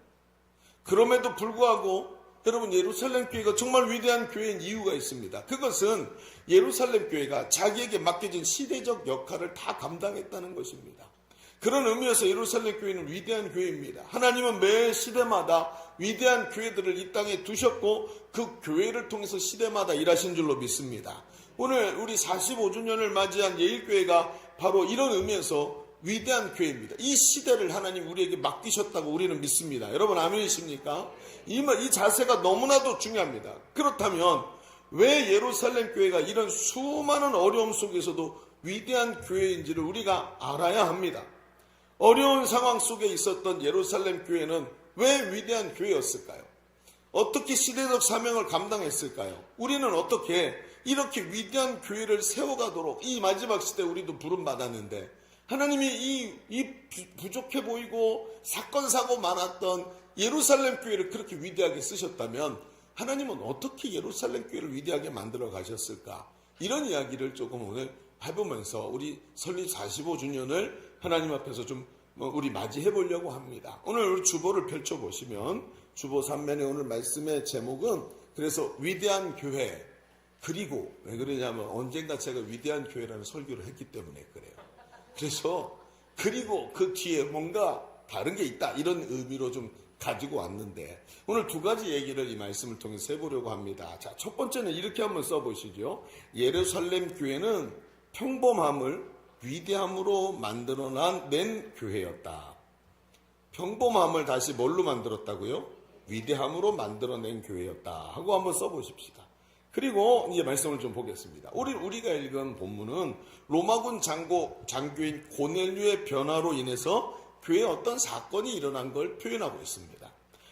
그럼에도 불구하고 여러분 예루살렘 교회가 정말 위대한 교회인 이유가 있습니다. 그것은 예루살렘 교회가 자기에게 맡겨진 시대적 역할을 다 감당했다는 것입니다. 그런 의미에서 예루살렘 교회는 위대한 교회입니다. 하나님은 매 시대마다 위대한 교회들을 이 땅에 두셨고 그 교회를 통해서 시대마다 일하신 줄로 믿습니다. 오늘 우리 45주년을 맞이한 예일교회가 바로 이런 의미에서 위대한 교회입니다. 이 시대를 하나님 우리에게 맡기셨다고 우리는 믿습니다. 여러분 아멘이십니까? 이 자세가 너무나도 중요합니다. 그렇다면 왜 예루살렘 교회가 이런 수많은 어려움 속에서도 위대한 교회인지를 우리가 알아야 합니다. 어려운 상황 속에 있었던 예루살렘 교회는 왜 위대한 교회였을까요? 어떻게 시대적 사명을 감당했을까요? 우리는 어떻게 이렇게 위대한 교회를 세워가도록 이 마지막 시대 우리도 부름받았는데 하나님이 이 부족해 보이고 사건 사고 많았던 예루살렘 교회를 그렇게 위대하게 쓰셨다면 하나님은 어떻게 예루살렘 교회를 위대하게 만들어 가셨을까? 이런 이야기를 조금 오늘 해보면서 우리 설립 45주년을 하나님 앞에서 좀 우리 맞이해 보려고 합니다. 오늘 우리 주보를 펼쳐보시면 주보 3면의 오늘 말씀의 제목은 그래서 위대한 교회, 그리고 왜 그러냐면 언젠가 제가 위대한 교회라는 설교를 했기 때문에 그래요. 그래서 그리고 그 뒤에 뭔가 다른 게 있다 이런 의미로 좀 가지고 왔는데 오늘 두 가지 얘기를 이 말씀을 통해서 해보려고 합니다. 자, 첫 번째는 이렇게 한번 써보시죠. 예루살렘 교회는 평범함을 위대함으로 만들어낸 교회였다. 평범함을 다시 뭘로 만들었다고요? 위대함으로 만들어낸 교회였다 하고 한번 써보십시다. 그리고 이제 말씀을 좀 보겠습니다. 우리가 읽은 본문은 로마군 장교인 고넬료의 변화로 인해서 교회에 어떤 사건이 일어난 걸 표현하고 있습니다.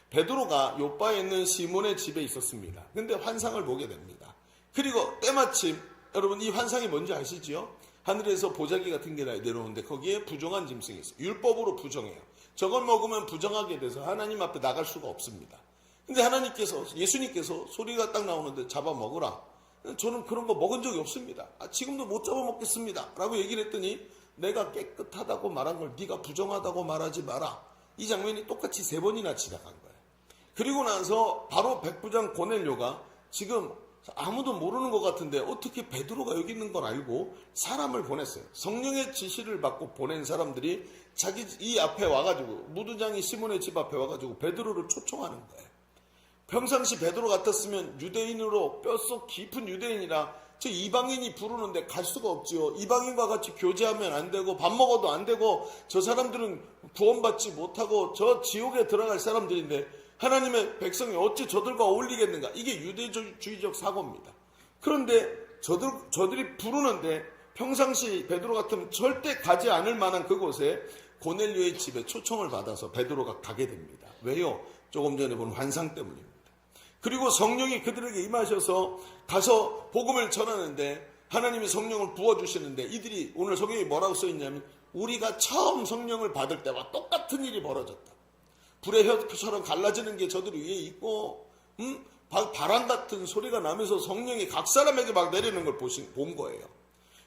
베드로가 요바에 있는 시몬의 집에 있었습니다. 근데 환상을 보게 됩니다. 그리고 때마침 여러분 이 환상이 뭔지 아시죠? 하늘에서 보자기 같은 게 내려오는데 거기에 부정한 짐승이 있어요. 율법으로 부정해요. 저걸 먹으면 부정하게 돼서 하나님 앞에 나갈 수가 없습니다. 근데 예수님께서 소리가 딱 나오는데 잡아 먹으라. 저는 그런 거 먹은 적이 없습니다. 지금도 못 잡아 먹겠습니다. 라고 얘기를 했더니 내가 깨끗하다고 말한 걸 네가 부정하다고 말하지 마라. 이 장면이 똑같이 3번이나 지나간 거예요. 그리고 나서 바로 백부장 고넬료가 지금 아무도 모르는 것 같은데 어떻게 베드로가 여기 있는 걸 알고 사람을 보냈어요. 성령의 지시를 받고 보낸 사람들이 자기 이 앞에 와가지고 무두장이 시몬의 집 앞에 와가지고 베드로를 초청하는 거예요. 평상시 베드로 같았으면 유대인으로 뼛속 깊은 유대인이라 저 이방인이 부르는데 갈 수가 없지요. 이방인과 같이 교제하면 안 되고 밥 먹어도 안 되고 저 사람들은 구원받지 못하고 저 지옥에 들어갈 사람들인데 하나님의 백성이 어찌 저들과 어울리겠는가? 이게 유대주의적 사고입니다. 그런데 저들이 부르는데 평상시 베드로 같으면 절대 가지 않을 만한 그곳에 고넬료의 집에 초청을 받아서 베드로가 가게 됩니다. 왜요? 조금 전에 본 환상 때문입니다. 그리고 성령이 그들에게 임하셔서 가서 복음을 전하는데 하나님이 성령을 부어주시는데 이들이 오늘 성경에 뭐라고 써있냐면 우리가 처음 성령을 받을 때와 똑같은 일이 벌어졌다. 불의 혀처럼 갈라지는 게 저들 위에 있고 바람 같은 소리가 나면서 성령이 각 사람에게 막 내리는 걸 본 거예요.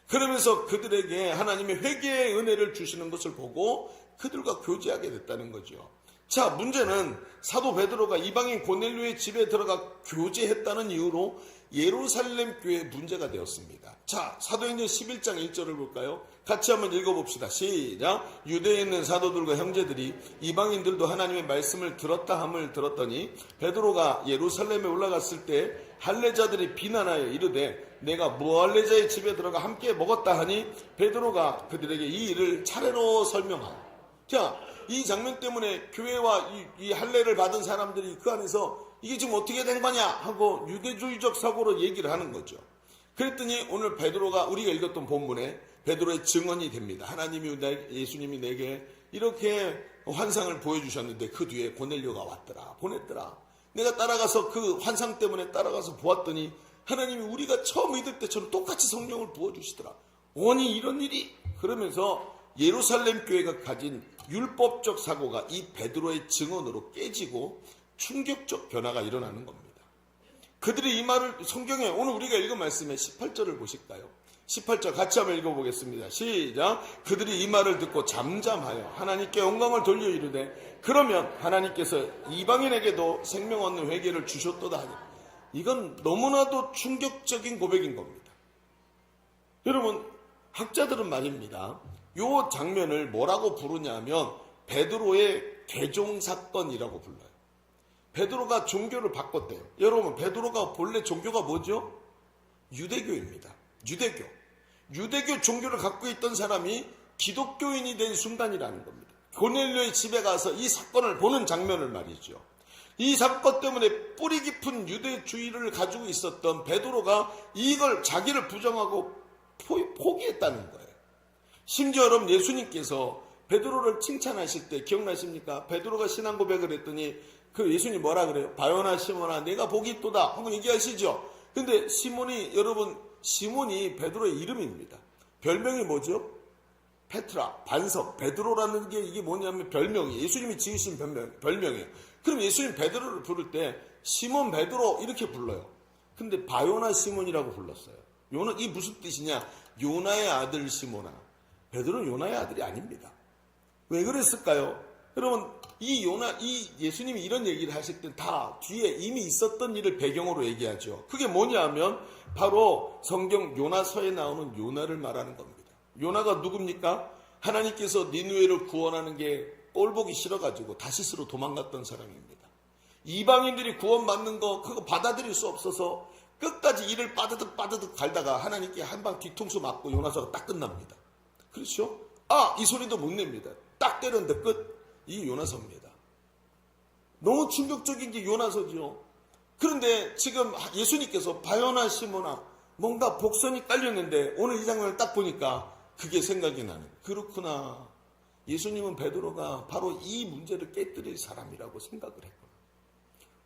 그러면서 그들에게 하나님의 회개의 은혜를 주시는 것을 보고 그들과 교제하게 됐다는 거죠. 자, 문제는 사도 베드로가 이방인 고넬료의 집에 들어가 교제했다는 이유로 예루살렘 교회에 문제가 되었습니다. 자, 사도행전 11장 1절을 볼까요? 같이 한번 읽어봅시다. 시작. 유대에 있는 사도들과 형제들이 이방인들도 하나님의 말씀을 들었다 함을 들었더니 베드로가 예루살렘에 올라갔을 때 할례자들이 비난하여 이르되 내가 무할례자의 집에 들어가 함께 먹었다 하니 베드로가 그들에게 이 일을 차례로 설명하고. 자, 이 장면 때문에 교회와 이 할례를 받은 사람들이 그 안에서 이게 지금 어떻게 된 거냐 하고 유대주의적 사고로 얘기를 하는 거죠. 그랬더니 오늘 베드로가 우리가 읽었던 본문에 베드로의 증언이 됩니다. 예수님이 내게 이렇게 환상을 보여주셨는데 그 뒤에 고넬료가 왔더라, 보냈더라. 내가 따라가서 그 환상 때문에 따라가서 보았더니 하나님이 우리가 처음 믿을 때처럼 똑같이 성령을 부어주시더라. 원이 이런 일이? 그러면서 예루살렘 교회가 가진 율법적 사고가 이 베드로의 증언으로 깨지고 충격적 변화가 일어나는 겁니다. 그들이 이 말을 성경에 오늘 우리가 읽은 말씀에 18절을 보실까요? 18절 같이 한번 읽어보겠습니다. 시작. 그들이 이 말을 듣고 잠잠하여 하나님께 영광을 돌려 이르되 그러면 하나님께서 이방인에게도 생명 얻는 회개를 주셨도다 하니 이건 너무나도 충격적인 고백인 겁니다. 여러분 학자들은 말입니다. 이 장면을 뭐라고 부르냐면 베드로의 개종사건이라고 불러요. 베드로가 종교를 바꿨대요. 여러분 베드로가 본래 종교가 뭐죠? 유대교입니다. 유대교 종교를 갖고 있던 사람이 기독교인이 된 순간이라는 겁니다. 고넬료의 집에 가서 이 사건을 보는 장면을 말이죠. 이 사건 때문에 뿌리 깊은 유대주의를 가지고 있었던 베드로가 이걸 자기를 부정하고 포기했다는 거예요. 심지어 여러분 예수님께서 베드로를 칭찬하실 때 기억나십니까? 베드로가 신앙 고백을 했더니 그 예수님 뭐라 그래요? 바요나 시몬아 내가 복이 있도다 한번 얘기하시죠. 근데 시몬이 베드로의 이름입니다. 별명이 뭐죠? 페트라, 반석, 베드로라는 게 이게 뭐냐면 별명이에요. 예수님이 지으신 별명이에요. 그럼 예수님 베드로를 부를 때 시몬 베드로 이렇게 불러요. 근데 바요나 시몬이라고 불렀어요. 이 무슨 뜻이냐? 요나의 아들 시몬아. 베드로는 요나의 아들이 아닙니다. 왜 그랬을까요? 여러분, 이 예수님이 이런 얘기를 하실 때 다 뒤에 이미 있었던 일을 배경으로 얘기하죠. 그게 뭐냐 하면 바로 성경 요나서에 나오는 요나를 말하는 겁니다. 요나가 누굽니까? 하나님께서 니느웨를 구원하는 게 꼴보기 싫어가지고 다시스로 도망갔던 사람입니다. 이방인들이 구원받는 거 그거 받아들일 수 없어서 끝까지 이를 빠드득 갈다가 하나님께 한 방 뒤통수 맞고 요나서가 딱 끝납니다. 그렇죠? 이 소리도 못 냅니다. 딱 때렸는데 끝. 이게 요나서입니다. 너무 충격적인 게 요나서죠. 그런데 지금 예수님께서 바요나 시몬아 뭔가 복선이 깔렸는데 오늘 이 장면을 딱 보니까 그게 생각이 나는. 그렇구나. 예수님은 베드로가 바로 이 문제를 깨뜨릴 사람이라고 생각을 했구나.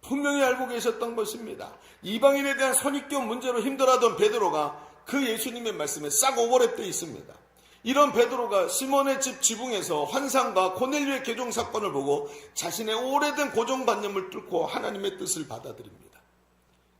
분명히 알고 계셨던 것입니다. 이방인에 대한 선입견 문제로 힘들어하던 베드로가 그 예수님의 말씀에 싹 오버랩되어 있습니다. 이런 베드로가 시몬의 집 지붕에서 환상과 고넬료의 개종 사건을 보고 자신의 오래된 고정관념을 뚫고 하나님의 뜻을 받아들입니다.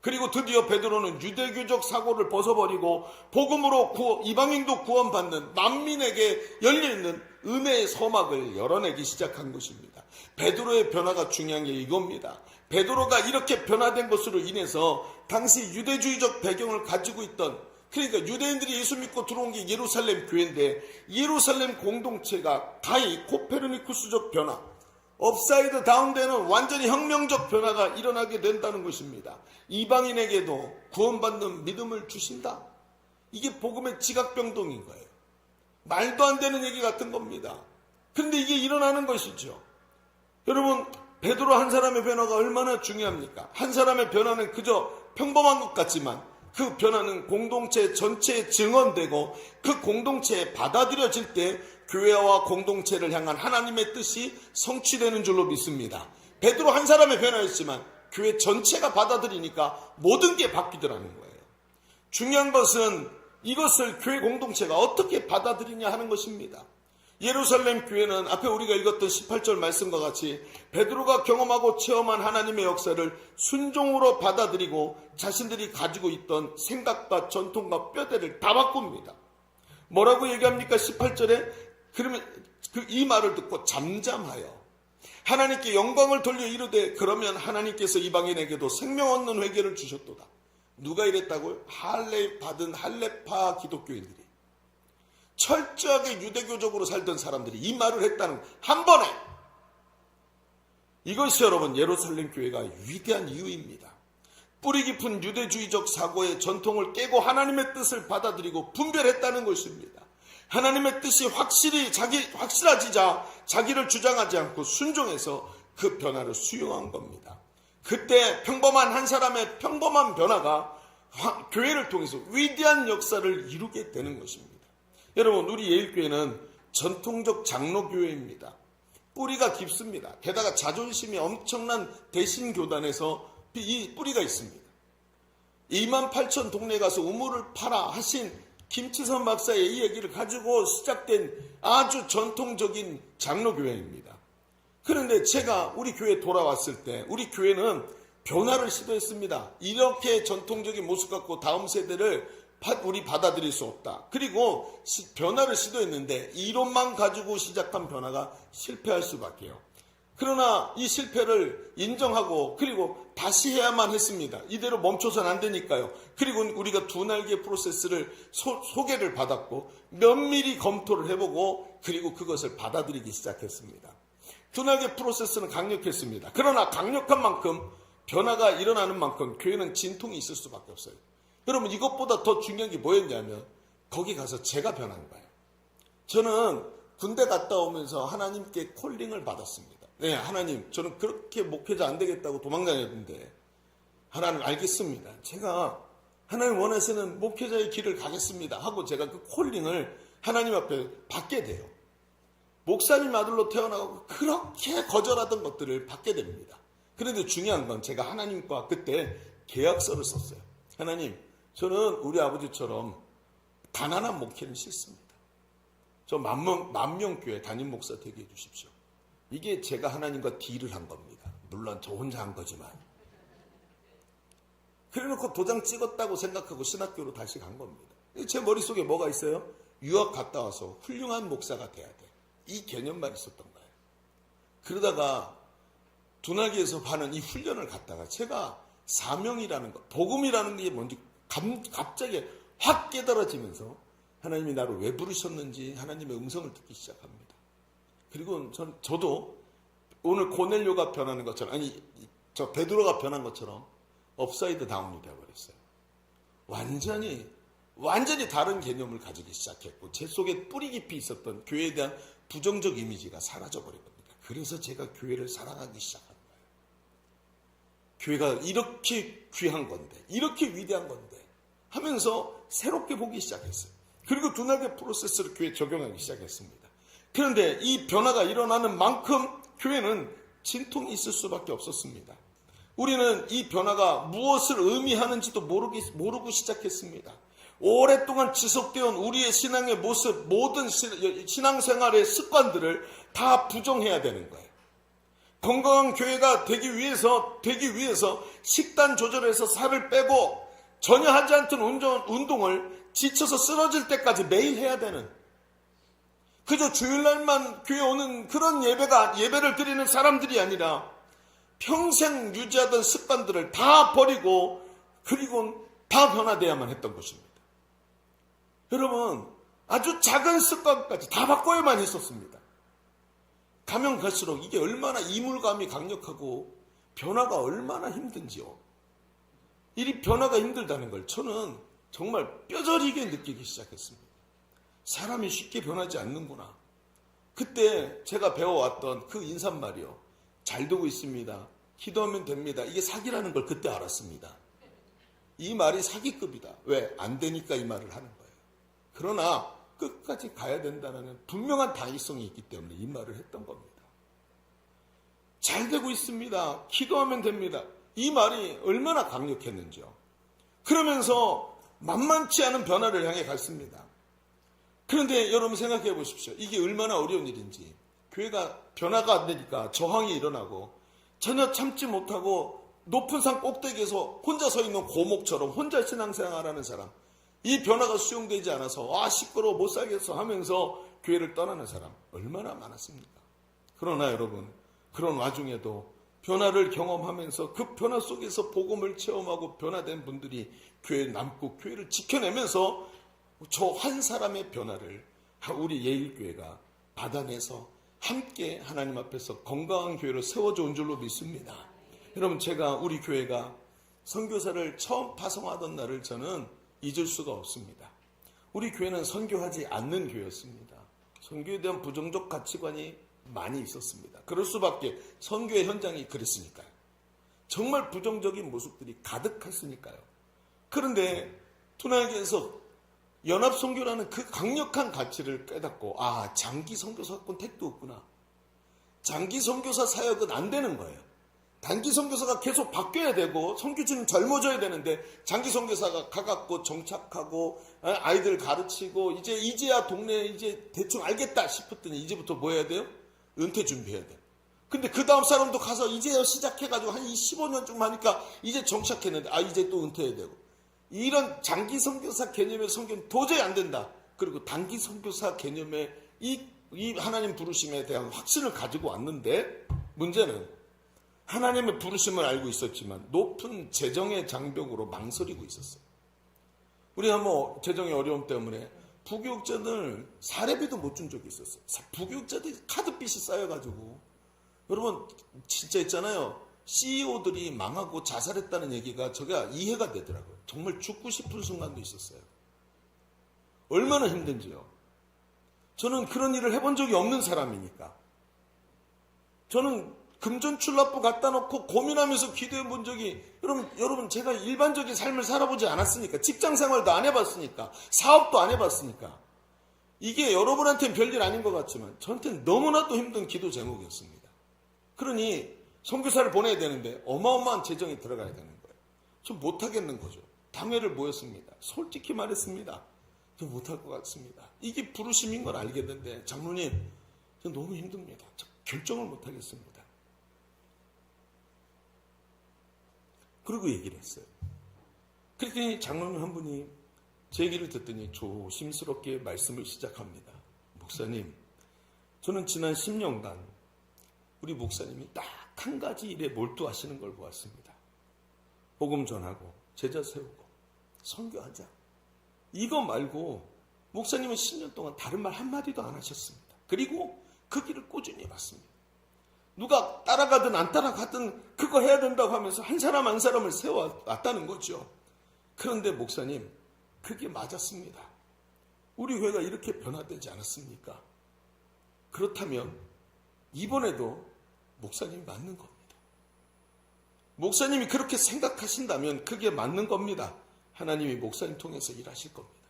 그리고 드디어 베드로는 유대교적 사고를 벗어버리고 복음으로 이방인도 구원받는 만민에게 열려있는 은혜의 서막을 열어내기 시작한 것입니다. 베드로의 변화가 중요한 게 이겁니다. 베드로가 이렇게 변화된 것으로 인해서 당시 유대주의적 배경을 가지고 있던, 그러니까 유대인들이 예수 믿고 들어온 게 예루살렘 교회인데 예루살렘 공동체가 가히 코페르니쿠스적 변화, 업사이드 다운되는 완전히 혁명적 변화가 일어나게 된다는 것입니다. 이방인에게도 구원받는 믿음을 주신다. 이게 복음의 지각병동인 거예요. 말도 안 되는 얘기 같은 겁니다. 그런데 이게 일어나는 것이죠. 여러분, 베드로 한 사람의 변화가 얼마나 중요합니까? 한 사람의 변화는 그저 평범한 것 같지만 그 변화는 공동체 전체에 증언되고 그 공동체에 받아들여질 때 교회와 공동체를 향한 하나님의 뜻이 성취되는 줄로 믿습니다. 베드로 한 사람의 변화였지만 교회 전체가 받아들이니까 모든 게 바뀌더라는 거예요. 중요한 것은 이것을 교회 공동체가 어떻게 받아들이냐 하는 것입니다. 예루살렘 교회는 앞에 우리가 읽었던 18절 말씀과 같이 베드로가 경험하고 체험한 하나님의 역사를 순종으로 받아들이고 자신들이 가지고 있던 생각과 전통과 뼈대를 다 바꿉니다. 뭐라고 얘기합니까? 18절에 그러면 이 말을 듣고 잠잠하여 하나님께 영광을 돌려 이르되 그러면 하나님께서 이방인에게도 생명 얻는 회개를 주셨도다. 누가 이랬다고요? 받은 할례파 기독교인들이, 철저하게 유대교적으로 살던 사람들이 이 말을 했다는 한 번에. 이것이 여러분 예루살렘 교회가 위대한 이유입니다. 뿌리 깊은 유대주의적 사고의 전통을 깨고 하나님의 뜻을 받아들이고 분별했다는 것입니다. 하나님의 뜻이 확실해지자 자기를 주장하지 않고 순종해서 그 변화를 수용한 겁니다. 그때 평범한 한 사람의 평범한 변화가 교회를 통해서 위대한 역사를 이루게 되는 것입니다. 여러분, 우리 예일교회는 전통적 장로교회입니다. 뿌리가 깊습니다. 게다가 자존심이 엄청난 대신교단에서 이 뿌리가 있습니다. 28,000 동네 가서 우물을 파라 하신 김치선 박사의 이 얘기를 가지고 시작된 아주 전통적인 장로교회입니다. 그런데 제가 우리 교회에 돌아왔을 때 우리 교회는 변화를 시도했습니다. 이렇게 전통적인 모습 갖고 다음 세대를 우리 받아들일 수 없다. 그리고 변화를 시도했는데 이론만 가지고 시작한 변화가 실패할 수밖에요. 그러나 이 실패를 인정하고 그리고 다시 해야만 했습니다. 이대로 멈춰서는 안 되니까요. 그리고 우리가 두 날개 프로세스를 소개를 받았고 면밀히 검토를 해보고 그리고 그것을 받아들이기 시작했습니다. 두 날개 프로세스는 강력했습니다. 그러나 강력한 만큼 변화가 일어나는 만큼 교회는 진통이 있을 수밖에 없어요. 여러분, 이것보다 더 중요한 게 뭐였냐면 거기 가서 제가 변한 거예요. 저는 군대 갔다 오면서 하나님께 콜링을 받았습니다. 네, 하나님, 저는 그렇게 목회자 안 되겠다고 도망다녔는데 하나님 알겠습니다. 제가 하나님 원하시는 목회자의 길을 가겠습니다 하고 제가 그 콜링을 하나님 앞에 받게 돼요. 목사님 아들로 태어나고 그렇게 거절하던 것들을 받게 됩니다. 그런데 중요한 건 제가 하나님과 그때 계약서를 썼어요. 하나님, 저는 우리 아버지처럼 가난한 목회는 싫습니다. 저 만명 교회 담임 목사 되게 해주십시오. 이게 제가 하나님과 딜을 한 겁니다. 물론 저 혼자 한 거지만. 그래놓고 도장 찍었다고 생각하고 신학교로 다시 간 겁니다. 제 머릿속에 뭐가 있어요? 유학 갔다 와서 훌륭한 목사가 돼야 돼. 이 개념만 있었던 거예요. 그러다가 두나기에서 하는 이 훈련을 갖다가 제가 사명이라는 거, 복음이라는 게 뭔지 갑자기 확 깨달아지면서 하나님이 나를 왜 부르셨는지 하나님의 음성을 듣기 시작합니다. 그리고 저도 오늘 고넬료가 변하는 것처럼, 아니 저 베드로가 변한 것처럼 업사이드 다운이 되어버렸어요. 완전히 다른 개념을 가지기 시작했고 제 속에 뿌리 깊이 있었던 교회에 대한 부정적 이미지가 사라져버린 겁니다. 그래서 제가 교회를 사랑하기 시작한 거예요. 교회가 이렇게 귀한 건데, 이렇게 위대한 건데 하면서 새롭게 보기 시작했어요. 그리고 두나게 프로세스를 교회에 적용하기 시작했습니다. 그런데 이 변화가 일어나는 만큼 교회는 진통이 있을 수밖에 없었습니다. 우리는 이 변화가 무엇을 의미하는지도 모르고 시작했습니다. 오랫동안 지속되어 온 우리의 신앙의 모습, 모든 신앙생활의 습관들을 다 부정해야 되는 거예요. 건강한 교회가 되기 위해서 식단 조절해서 살을 빼고 전혀 하지 않던 운동을 지쳐서 쓰러질 때까지 매일 해야 되는, 그저 주일날만 교회 오는 그런 예배를 드리는 사람들이 아니라 평생 유지하던 습관들을 다 버리고 그리고 다 변화되어야만 했던 것입니다. 여러분, 아주 작은 습관까지 다 바꿔야만 했었습니다. 가면 갈수록 이게 얼마나 이물감이 강력하고 변화가 얼마나 힘든지요. 이 변화가 힘들다는 걸 저는 정말 뼈저리게 느끼기 시작했습니다. 사람이 쉽게 변하지 않는구나. 그때 제가 배워왔던 그 인사말이요. 잘 되고 있습니다. 기도하면 됩니다. 이게 사기라는 걸 그때 알았습니다. 이 말이 사기급이다. 왜? 안 되니까 이 말을 하는 거예요. 그러나 끝까지 가야 된다는 분명한 당위성이 있기 때문에 이 말을 했던 겁니다. 잘 되고 있습니다. 기도하면 됩니다. 이 말이 얼마나 강력했는지요. 그러면서 만만치 않은 변화를 향해 갔습니다. 그런데 여러분 생각해 보십시오. 이게 얼마나 어려운 일인지. 교회가 변화가 안 되니까 저항이 일어나고 전혀 참지 못하고 높은 산 꼭대기에서 혼자 서 있는 고목처럼 혼자 신앙생활하는 사람, 이 변화가 수용되지 않아서 시끄러워 못 살겠어 하면서 교회를 떠나는 사람 얼마나 많았습니까? 그러나 여러분, 그런 와중에도 변화를 경험하면서 그 변화 속에서 복음을 체험하고 변화된 분들이 교회에 남고 교회를 지켜내면서 저 한 사람의 변화를 우리 예일교회가 받아내서 함께 하나님 앞에서 건강한 교회를 세워져 온 줄로 믿습니다. 여러분, 제가 우리 교회가 선교사를 처음 파송하던 날을 저는 잊을 수가 없습니다. 우리 교회는 선교하지 않는 교회였습니다. 선교에 대한 부정적 가치관이 많이 있었습니다. 그럴 수밖에, 선교의 현장이 그랬으니까요. 정말 부정적인 모습들이 가득했으니까요. 그런데 투나에게서 연합선교라는 그 강력한 가치를 깨닫고 장기 선교사건 택도 없구나. 장기 선교사 사역은 안 되는 거예요. 단기 선교사가 계속 바뀌어야 되고 선교지는 젊어져야 되는데 장기 선교사가 가갖고 정착하고 아이들 가르치고 이제야 동네 이제 대충 알겠다 싶었더니 이제부터 뭐 해야 돼요? 은퇴 준비해야 돼요. 근데 그 다음 사람도 가서 이제 시작해가지고 한 15년쯤 하니까 이제 정착했는데 이제 또 은퇴해야 되고, 이런 장기 선교사 개념의 선교는 도저히 안 된다. 그리고 단기 선교사 개념의 이 하나님 부르심에 대한 확신을 가지고 왔는데, 문제는 하나님의 부르심을 알고 있었지만 높은 재정의 장벽으로 망설이고 있었어요. 우리가 재정의 어려움 때문에 부교육자들 사례비도 못 준 적이 있었어요. 부교육자들이 카드빚이 쌓여가지고, 여러분 진짜 있잖아요. CEO들이 망하고 자살했다는 얘기가 제가 이해가 되더라고요. 정말 죽고 싶은 순간도 있었어요. 얼마나 힘든지요. 저는 그런 일을 해본 적이 없는 사람이니까. 저는 금전출납부 갖다 놓고 고민하면서 기도해 본 적이, 여러분 제가 일반적인 삶을 살아보지 않았으니까, 직장생활도 안 해봤으니까, 사업도 안 해봤으니까, 이게 여러분한테는 별일 아닌 것 같지만 저한테는 너무나도 힘든 기도 제목이었습니다. 그러니 선교사를 보내야 되는데 어마어마한 재정이 들어가야 되는 거예요. 좀 못하겠는 거죠. 당회를 모였습니다. 솔직히 말했습니다. 저 못할 것 같습니다. 이게 부르심인 걸 알겠는데 장로님 저 너무 힘듭니다. 저 결정을 못하겠습니다. 그리고 얘기를 했어요. 그랬더니 장로님 한 분이 제 얘기를 듣더니 조심스럽게 말씀을 시작합니다. 목사님, 저는 지난 10년간 우리 목사님이 딱 한 가지 일에 몰두하시는 걸 보았습니다. 복음 전하고 제자 세우고 선교하자. 이거 말고 목사님은 10년 동안 다른 말 한마디도 안 하셨습니다. 그리고 그 길을 꾸준히 봤습니다. 누가 따라가든 안 따라가든 그거 해야 된다고 하면서 한 사람 한 사람을 세워왔다는 거죠. 그런데 목사님, 그게 맞았습니다. 우리 교회가 이렇게 변화되지 않았습니까? 그렇다면 이번에도 목사님이 맞는 겁니다. 목사님이 그렇게 생각하신다면 그게 맞는 겁니다. 하나님이 목사님 통해서 일하실 겁니다.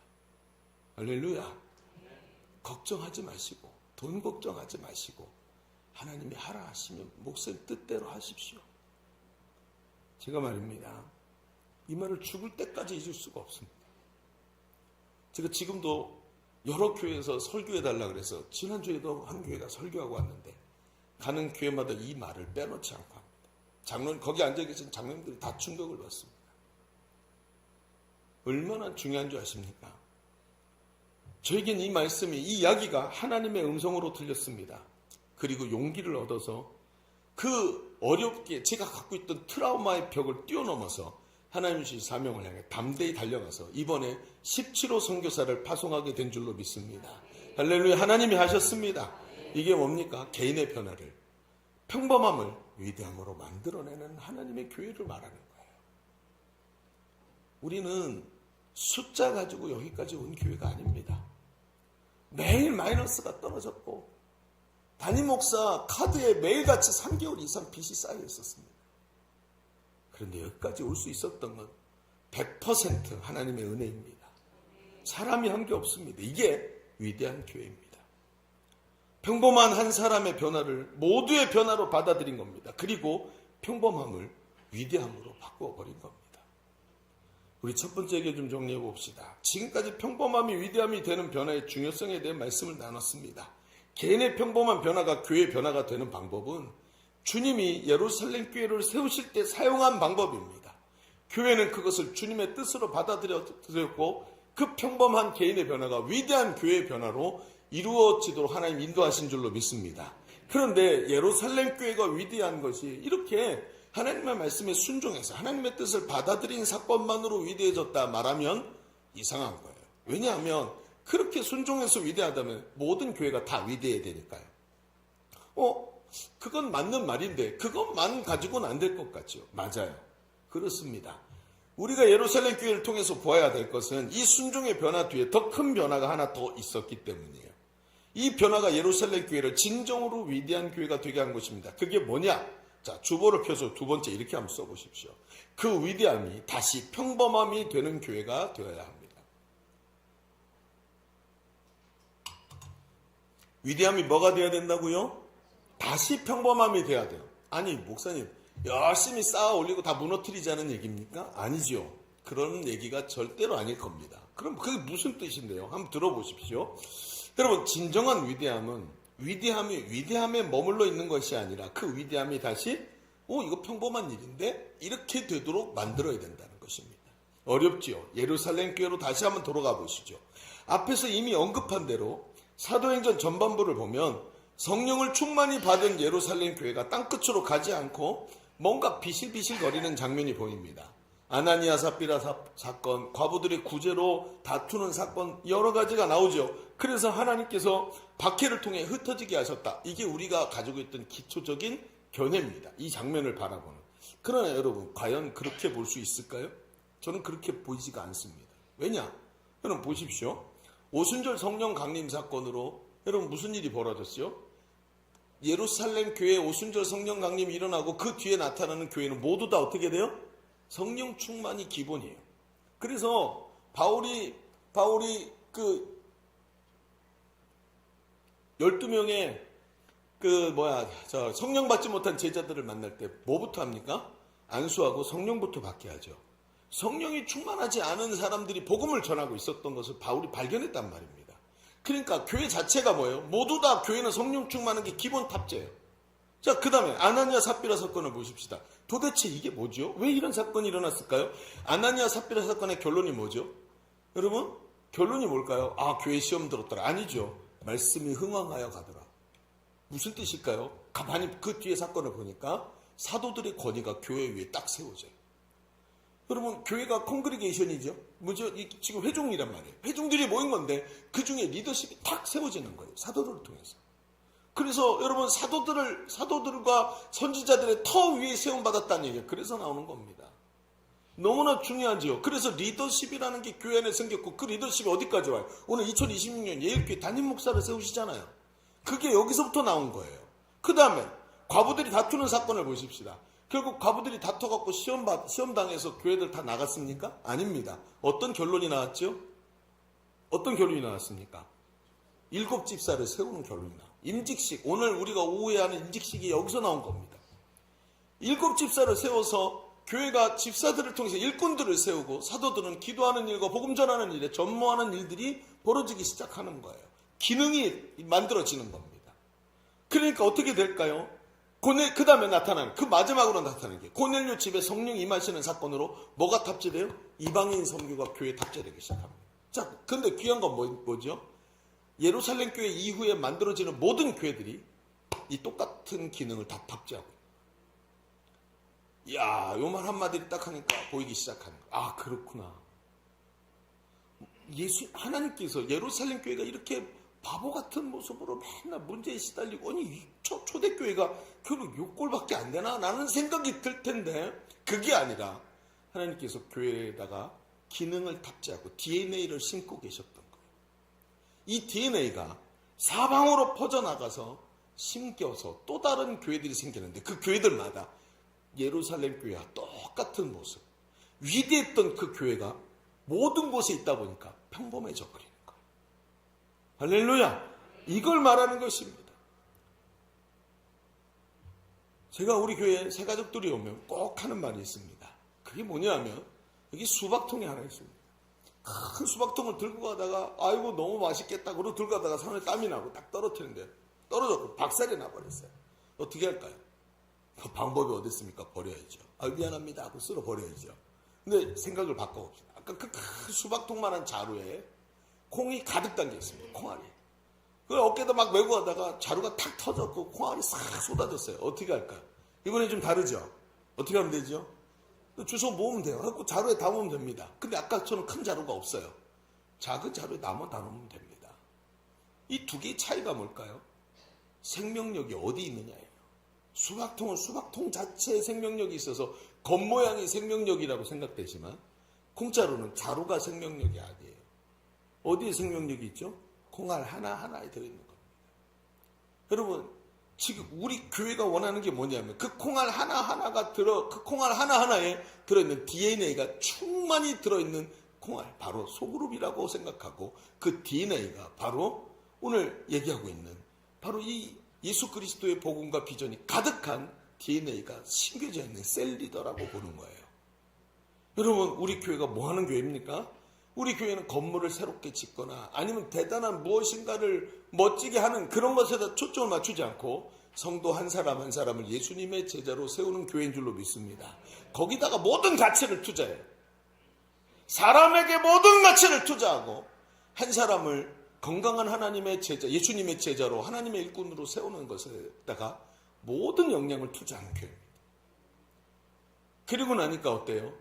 할렐루야. 걱정하지 마시고 돈 걱정하지 마시고 하나님이 하라 하시면 목사님 뜻대로 하십시오. 제가 말입니다. 이 말을 죽을 때까지 잊을 수가 없습니다. 제가 지금도 여러 교회에서 설교해달라 그래서 지난주에도 한 교회가 설교하고 왔는데 가는 교회마다 이 말을 빼놓지 않고 합니다. 장로님, 거기 앉아계신 장로님들이 다 충격을 받습니다. 얼마나 중요한 줄 아십니까? 저에겐 이 말씀이, 이 이야기가 하나님의 음성으로 들렸습니다. 그리고 용기를 얻어서 그 어렵게 제가 갖고 있던 트라우마의 벽을 뛰어넘어서 하나님 주신 사명을 향해 담대히 달려가서 이번에 17호 선교사를 파송하게 된 줄로 믿습니다. 할렐루야. 하나님이 하셨습니다. 이게 뭡니까? 개인의 변화를, 평범함을 위대함으로 만들어내는 하나님의 교회를 말하는 거예요. 우리는 숫자 가지고 여기까지 온 교회가 아닙니다. 매일 마이너스가 떨어졌고 담임 목사 카드에 매일같이 3개월 이상 빚이 쌓여 있었습니다. 그런데 여기까지 올 수 있었던 건 100% 하나님의 은혜입니다. 사람이 한 게 없습니다. 이게 위대한 교회입니다. 평범한 한 사람의 변화를 모두의 변화로 받아들인 겁니다. 그리고 평범함을 위대함으로 바꿔버린 겁니다. 우리 첫 번째 얘기 좀 정리해 봅시다. 지금까지 평범함이 위대함이 되는 변화의 중요성에 대해 말씀을 나눴습니다. 개인의 평범한 변화가 교회의 변화가 되는 방법은 주님이 예루살렘 교회를 세우실 때 사용한 방법입니다. 교회는 그것을 주님의 뜻으로 받아들였고 그 평범한 개인의 변화가 위대한 교회의 변화로 이루어지도록 하나님 인도하신 줄로 믿습니다. 그런데 예루살렘 교회가 위대한 것이 이렇게 하나님의 말씀에 순종해서 하나님의 뜻을 받아들인 사건만으로 위대해졌다 말하면 이상한 거예요. 왜냐하면 그렇게 순종해서 위대하다면 모든 교회가 다 위대해야 되니까요. 그건 맞는 말인데 그것만 가지고는 안 될 것 같죠. 맞아요. 그렇습니다. 우리가 예루살렘 교회를 통해서 보아야 될 것은 이 순종의 변화 뒤에 더 큰 변화가 하나 더 있었기 때문이에요. 이 변화가 예루살렘 교회를 진정으로 위대한 교회가 되게 한 것입니다. 그게 뭐냐? 자, 주보를 펴서 두 번째 이렇게 한번 써보십시오. 그 위대함이 다시 평범함이 되는 교회가 되어야 합니다. 위대함이 뭐가 되어야 된다고요? 다시 평범함이 돼야 돼요. 아니, 목사님 열심히 쌓아 올리고 다 무너뜨리자는 얘기입니까? 아니죠. 그런 얘기가 절대로 아닐 겁니다. 그럼 그게 무슨 뜻인데요? 한번 들어보십시오. 여러분, 진정한 위대함은 위대함에 머물러 있는 것이 아니라 그 위대함이 다시 이거 평범한 일인데 이렇게 되도록 만들어야 된다는 것입니다. 어렵지요. 예루살렘 교회로 다시 한번 돌아가 보시죠. 앞에서 이미 언급한 대로 사도행전 전반부를 보면 성령을 충만히 받은 예루살렘 교회가 땅끝으로 가지 않고 뭔가 비실비실거리는 장면이 보입니다. 아나니아 삽비라 사건, 과부들의 구제로 다투는 사건 여러 가지가 나오죠. 그래서 하나님께서 박해를 통해 흩어지게 하셨다. 이게 우리가 가지고 있던 기초적인 견해입니다. 이 장면을 바라보는. 그러나 여러분, 과연 그렇게 볼 수 있을까요? 저는 그렇게 보이지가 않습니다. 왜냐? 여러분 보십시오. 오순절 성령 강림 사건으로 여러분 무슨 일이 벌어졌어요? 예루살렘 교회 오순절 성령 강림이 일어나고 그 뒤에 나타나는 교회는 모두 다 어떻게 돼요? 성령 충만이 기본이에요. 그래서 바울이 그 12명의 성령 받지 못한 제자들을 만날 때 뭐부터 합니까? 안수하고 성령부터 받게 하죠. 성령이 충만하지 않은 사람들이 복음을 전하고 있었던 것을 바울이 발견했단 말입니다. 그러니까 교회 자체가 뭐예요? 모두 다 교회는 성령 충만한 게 기본 탑재예요. 자, 그 다음에 아나니아 삽비라 사건을 보십시다. 도대체 이게 뭐죠? 왜 이런 사건이 일어났을까요? 아나니아 삽비라 사건의 결론이 뭐죠? 여러분, 결론이 뭘까요? 아, 교회 시험 들었더라. 아니죠. 말씀이 흥황하여 가더라. 무슨 뜻일까요? 가만히 그 뒤에 사건을 보니까 사도들의 권위가 교회 위에 딱 세워져요. 여러분, 교회가 콩그리게이션이죠. 뭐죠? 지금 회중이란 말이에요. 회중들이 모인 건데 그 중에 리더십이 탁 세워지는 거예요. 사도들을 통해서. 그래서 여러분, 사도들과 선지자들의 터 위에 세움받았다는 얘기예요. 그래서 나오는 겁니다. 너무나 중요하지요. 그래서 리더십이라는 게 교회 안에 생겼고, 그 리더십이 어디까지 와요? 오늘 2026년 예일교회 담임 목사를 세우시잖아요. 그게 여기서부터 나온 거예요. 그 다음에 과부들이 다투는 사건을 보십시다. 결국 과부들이 다퉈갖고 시험당해서 교회들 다 나갔습니까? 아닙니다. 어떤 결론이 나왔죠? 어떤 결론이 나왔습니까? 7 집사를 세우는 결론이 나와요. 임직식, 오늘 우리가 오후에 하는 임직식이 여기서 나온 겁니다. 7 집사를 세워서 교회가 집사들을 통해서 일꾼들을 세우고 사도들은 기도하는 일과 복음 전하는 일에 전무하는 일들이 벌어지기 시작하는 거예요. 기능이 만들어지는 겁니다. 그러니까 어떻게 될까요? 그 다음에 나타나는, 그 마지막으로 나타나는 게 고넬료 집에 성령 임하시는 사건으로 뭐가 탑재돼요? 이방인 선교가 교회에 탑재되기 시작합니다. 자, 근데 귀한 건 뭐죠? 예루살렘 교회 이후에 만들어지는 모든 교회들이 이 똑같은 기능을 다 탑재하고 있어요. 이야, 요 말 한마디를 딱 하니까 보이기 시작하는 거예요. 아, 그렇구나. 하나님께서 예루살렘 교회가 이렇게 바보 같은 모습으로 맨날 문제에 시달리고, 아니, 초대교회가 결국 요 꼴밖에 안 되나? 라는 생각이 들 텐데, 그게 아니라 하나님께서 교회에다가 기능을 탑재하고 DNA를 심고 계셨던 거예요. 이 DNA가 사방으로 퍼져나가서 심겨서 또 다른 교회들이 생기는데, 그 교회들마다 예루살렘 교회와 똑같은 모습, 위대했던 그 교회가 모든 곳에 있다 보니까 평범해져 버리는 거예요. 할렐루야! 이걸 말하는 것입니다. 제가 우리 교회에 새가족들이 오면 꼭 하는 말이 있습니다. 그게 뭐냐면, 여기 수박통이 하나 있습니다. 큰 수박통을 들고 가다가, 아이고 너무 맛있겠다 그러고 들고 가다가 손에 땀이 나고 딱 떨어뜨리는데 떨어졌고 박살이 나버렸어요. 어떻게 할까요? 그 방법이 어디 있습니까? 버려야죠. 아, 미안합니다 하고 쓸어 버려야죠. 근데 생각을 바꿔봅시다. 아까 그 큰 수박통만한 자루에 콩이 가득 담겨 있습니다. 콩알이. 그 어깨도 막 메고 가다가 자루가 탁 터졌고 콩알이 싹 쏟아졌어요. 어떻게 할까요? 이번에 좀 다르죠? 어떻게 하면 되죠? 주워 모으면 돼요. 그래서 자루에 담으면 됩니다. 근데 아까처럼 큰 자루가 없어요. 작은 자루에 담으면 됩니다. 이 두 개의 차이가 뭘까요? 생명력이 어디 있느냐예요. 수박통은 수박통 자체에 생명력이 있어서 겉모양이 생명력이라고 생각되지만, 콩자루는 자루가 생명력이 아니에요. 어디에 생명력이 있죠? 콩알 하나하나에 들어있는 겁니다. 여러분, 지금 우리 교회가 원하는 게 뭐냐면, 그 콩알 하나하나에 들어있는 DNA가 충만히 들어있는 콩알, 바로 소그룹이라고 생각하고, 그 DNA가 바로 오늘 얘기하고 있는 바로 이 예수 그리스도의 복음과 비전이 가득한 DNA가 심겨져 있는 셀 리더라고 보는 거예요. 여러분, 우리 교회가 뭐 하는 교회입니까? 우리 교회는 건물을 새롭게 짓거나 아니면 대단한 무엇인가를 멋지게 하는 그런 것에다 초점을 맞추지 않고 성도 한 사람 한 사람을 예수님의 제자로 세우는 교회인 줄로 믿습니다. 거기다가 모든 가치를 투자해요. 사람에게 모든 가치를 투자하고 한 사람을 건강한 하나님의 제자, 예수님의 제자로 하나님의 일꾼으로 세우는 것에다가 모든 역량을 투자하는 교회입니다. 그리고 나니까 어때요?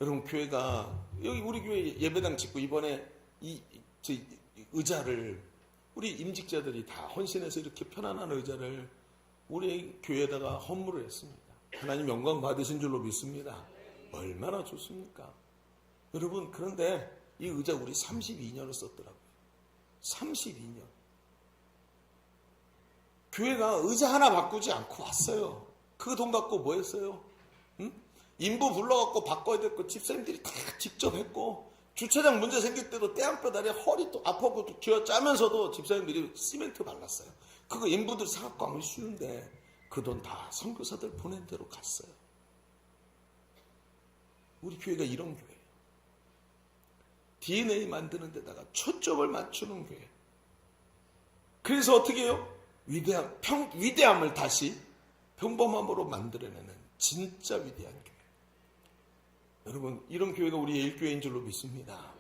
여러분, 교회가 여기 우리 교회 예배당 짓고 이번에 이 의자를 우리 임직자들이 다 헌신해서 이렇게 편안한 의자를 우리 교회에다가 헌물을 했습니다. 하나님 영광 받으신 줄로 믿습니다. 얼마나 좋습니까? 여러분, 그런데 이 의자 우리 32년을 썼더라고요. 32년. 교회가 의자 하나 바꾸지 않고 왔어요. 그 돈 갖고 뭐 했어요? 응? 인부 불러갖고 바꿔야 됐고, 집사님들이 다 직접 했고, 주차장 문제 생길 때도 떼안뼈다리 허리 또 아파고 쥐어짜면서도 집사님들이 시멘트 발랐어요. 그거 인부들 사갖고 하면 쉬운데 그 돈 다 선교사들 보낸 대로 갔어요. 우리 교회가 이런 교회예요. DNA 만드는 데다가 초점을 맞추는 교회. 그래서 어떻게 해요? 위대함을 다시 평범함으로 만들어내는 진짜 위대한 교회. 여러분, 이런 교회가 우리 예일교회인 줄로 믿습니다.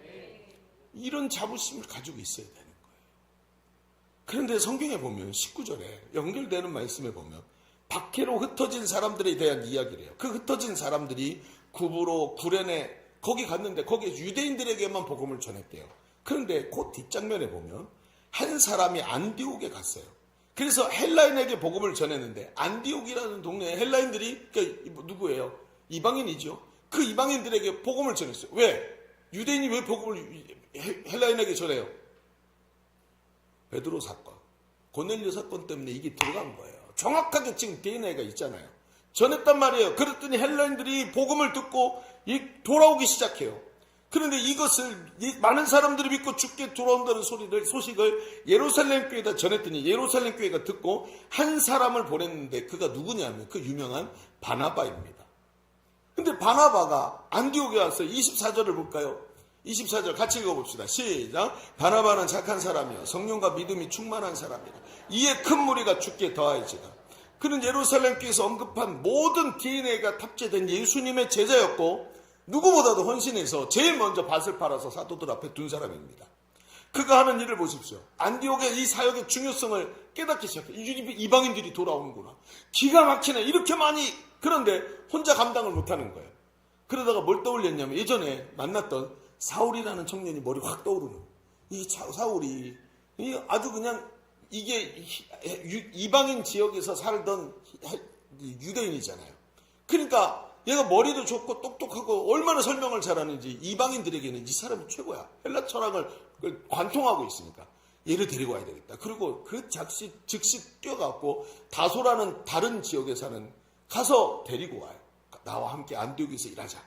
이런 자부심을 가지고 있어야 되는 거예요. 그런데 성경에 보면 19절에 연결되는 말씀에 보면 박해로 흩어진 사람들에 대한 이야기를 해요. 그 흩어진 사람들이 구브로, 구레네 거기 갔는데 거기에 유대인들에게만 복음을 전했대요. 그런데 그 뒷장면에 보면 한 사람이 안디옥에 갔어요. 그래서 헬라인에게 복음을 전했는데 안디옥이라는 동네에 헬라인들이 그러니까 누구예요? 이방인이죠. 그 이방인들에게 복음을 전했어요. 왜? 유대인이 왜 복음을 헬라인에게 전해요? 베드로 사건, 고넬료 사건 때문에 이게 들어간 거예요. 정확하게 지금 DNA가 있잖아요. 전했단 말이에요. 그랬더니 헬라인들이 복음을 듣고 돌아오기 시작해요. 그런데 이것을 많은 사람들이 믿고 죽게 돌아온다는 소식을 예루살렘 교회에다 전했더니 예루살렘 교회가 듣고 한 사람을 보냈는데 그가 누구냐면 그 유명한 바나바입니다. 근데 바나바가 안디옥에 와서 24절을 볼까요? 24절 같이 읽어봅시다. 시작. 바나바는 착한 사람이요 성령과 믿음이 충만한 사람이라. 이에 큰 무리가 죽게 더하여지다. 그는 예루살렘 교회에서 언급한 모든 DNA가 탑재된 예수님의 제자였고 누구보다도 헌신해서 제일 먼저 밭을 팔아서 사도들 앞에 둔 사람입니다. 그가 하는 일을 보십시오. 안디옥의 이 사역의 중요성을 깨닫기 시작해요. 이방인들이 돌아오는구나. 기가 막히네. 이렇게 많이. 그런데 혼자 감당을 못하는 거예요. 그러다가 뭘 떠올렸냐면 예전에 만났던 사울이라는 청년이 머리 확 떠오르는. 이 사울이 아주 그냥 이게 이방인 지역에서 살던 유대인이잖아요. 그러니까 얘가 머리도 좋고 똑똑하고 얼마나 설명을 잘하는지 이방인들에게는 이 사람이 최고야. 헬라 철학을 관통하고 있으니까 얘를 데리고 와야 되겠다. 그리고 그 즉시 뛰어갖고 다소라는 다른 지역에 사는 가서 데리고 와요. 나와 함께 안디옥에서 일하자.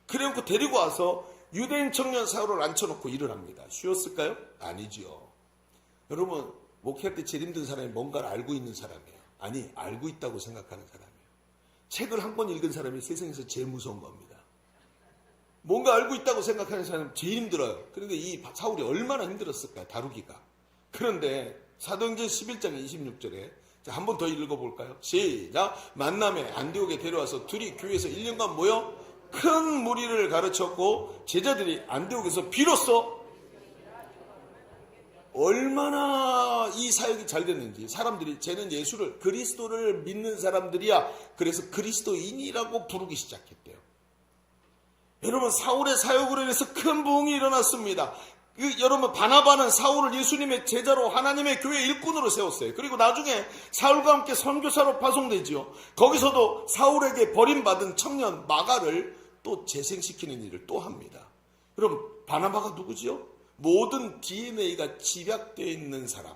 그래놓고 데리고 와서 유대인 청년 사울을 앉혀놓고 일을 합니다. 쉬웠을까요? 아니지요. 여러분, 목회할 때 제일 힘든 사람이 뭔가를 알고 있는 사람이에요. 아니, 알고 있다고 생각하는 사람이에요. 책을 한 권 읽은 사람이 세상에서 제일 무서운 겁니다. 뭔가 알고 있다고 생각하는 사람이 제일 힘들어요. 그런데 이 사울이 얼마나 힘들었을까요? 다루기가. 그런데 사도행전 11장 26절에 한 번 더 읽어볼까요? 시작. 만남에 안디옥에 데려와서 둘이 교회에서 1년간 모여 큰 무리를 가르쳤고 제자들이 안디옥에서 비로소 얼마나 이 사역이 잘 됐는지 사람들이 쟤는 예수를 그리스도를 믿는 사람들이야. 그래서 그리스도인이라고 부르기 시작했대요. 여러분 사울의 사역으로 인해서 큰 부흥이 일어났습니다. 여러분 바나바는 사울을 예수님의 제자로 하나님의 교회 일꾼으로 세웠어요. 그리고 나중에 사울과 함께 선교사로 파송되지요. 거기서도 사울에게 버림받은 청년 마가를 또 재생시키는 일을 또 합니다. 여러분 바나바가 누구지요? 모든 DNA가 집약되어 있는 사람.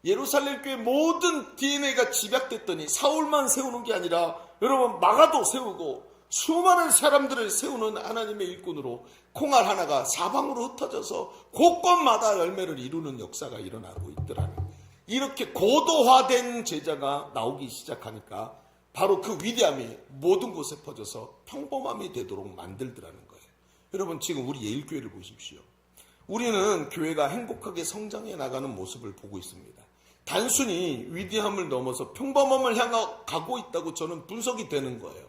예루살렘 교회 모든 DNA가 집약됐더니 사울만 세우는 게 아니라 여러분 마가도 세우고 수많은 사람들을 세우는 하나님의 일꾼으로 콩알 하나가 사방으로 흩어져서 곳곳마다 열매를 이루는 역사가 일어나고 있더라는, 이렇게 고도화된 제자가 나오기 시작하니까 바로 그 위대함이 모든 곳에 퍼져서 평범함이 되도록 만들더라는 거예요. 여러분 지금 우리 예일교회를 보십시오. 우리는 교회가 행복하게 성장해 나가는 모습을 보고 있습니다. 단순히 위대함을 넘어서 평범함을 향해 가고 있다고 저는 분석이 되는 거예요.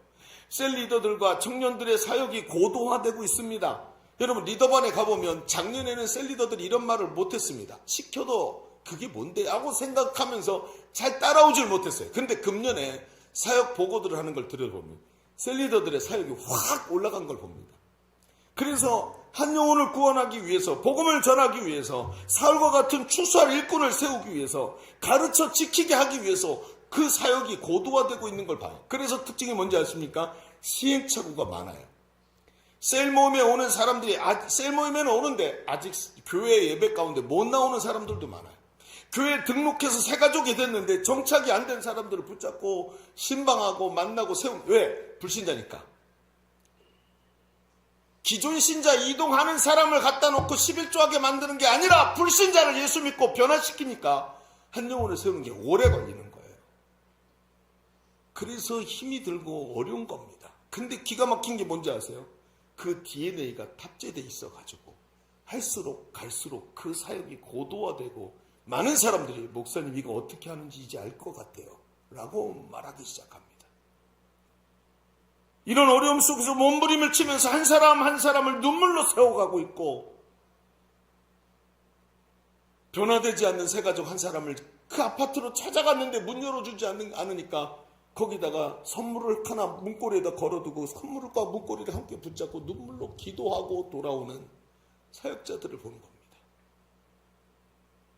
셀 리더들과 청년들의 사역이 고도화되고 있습니다. 여러분 리더반에 가보면 작년에는 셀 리더들이 이런 말을 못했습니다. 시켜도 그게 뭔데 하고 생각하면서 잘 따라오질 못했어요. 그런데 금년에 사역 보고들을 하는 걸 들여보면 셀 리더들의 사역이 확 올라간 걸 봅니다. 그래서 한 영혼을 구원하기 위해서, 복음을 전하기 위해서, 사울과 같은 추수할 일꾼을 세우기 위해서, 가르쳐 지키게 하기 위해서 그 사역이 고도화되고 있는 걸 봐요. 그래서 특징이 뭔지 아십니까? 시행착오가 많아요. 셀 모임에 오는 사람들이 셀 모임에는 오는데 아직 교회 예배 가운데 못 나오는 사람들도 많아요. 교회에 등록해서 새가족이 됐는데 정착이 안 된 사람들을 붙잡고 신방하고 만나고 세우는, 왜? 불신자니까. 기존 신자 이동하는 사람을 갖다 놓고 11조하게 만드는 게 아니라 불신자를 예수 믿고 변화시키니까 한 영혼을 세우는 게 오래 걸리는 거예요. 그래서 힘이 들고 어려운 겁니다. 근데 기가 막힌 게 뭔지 아세요? 그 DNA가 탑재돼 있어가지고 할수록 갈수록 그 사역이 고도화되고 많은 사람들이 목사님 이거 어떻게 하는지 이제 알 것 같아요 라고 말하기 시작합니다. 이런 어려움 속에서 몸부림을 치면서 한 사람 한 사람을 눈물로 세워가고 있고, 변화되지 않는 새 가족 한 사람을 그 아파트로 찾아갔는데 문 열어주지 않으니까 거기다가 선물을 하나 문고리에다 걸어두고 선물과 문고리를 함께 붙잡고 눈물로 기도하고 돌아오는 사역자들을 보는 겁니다.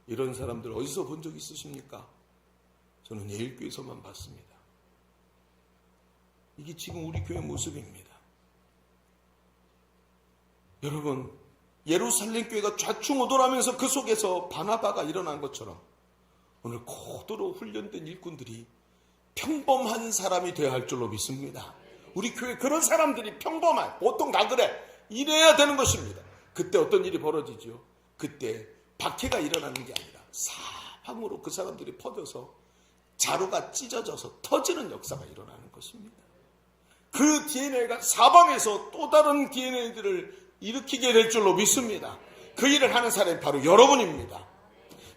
이런 사람들 어디서 본 적 있으십니까? 저는 예일교회에서만 봤습니다. 이게 지금 우리 교회 모습입니다. 여러분, 예루살렘 교회가 좌충우돌하면서 그 속에서 바나바가 일어난 것처럼 오늘 고도로 훈련된 일꾼들이 평범한 사람이 되어야 할 줄로 믿습니다. 우리 교회 그런 사람들이 평범한, 보통 다 그래, 이래야 되는 것입니다. 그때 어떤 일이 벌어지죠? 그때 박해가 일어나는 게 아니라 사방으로 그 사람들이 퍼져서 자루가 찢어져서 터지는 역사가 일어나는 것입니다. 그 DNA가 사방에서 또 다른 DNA들을 일으키게 될 줄로 믿습니다. 그 일을 하는 사람이 바로 여러분입니다.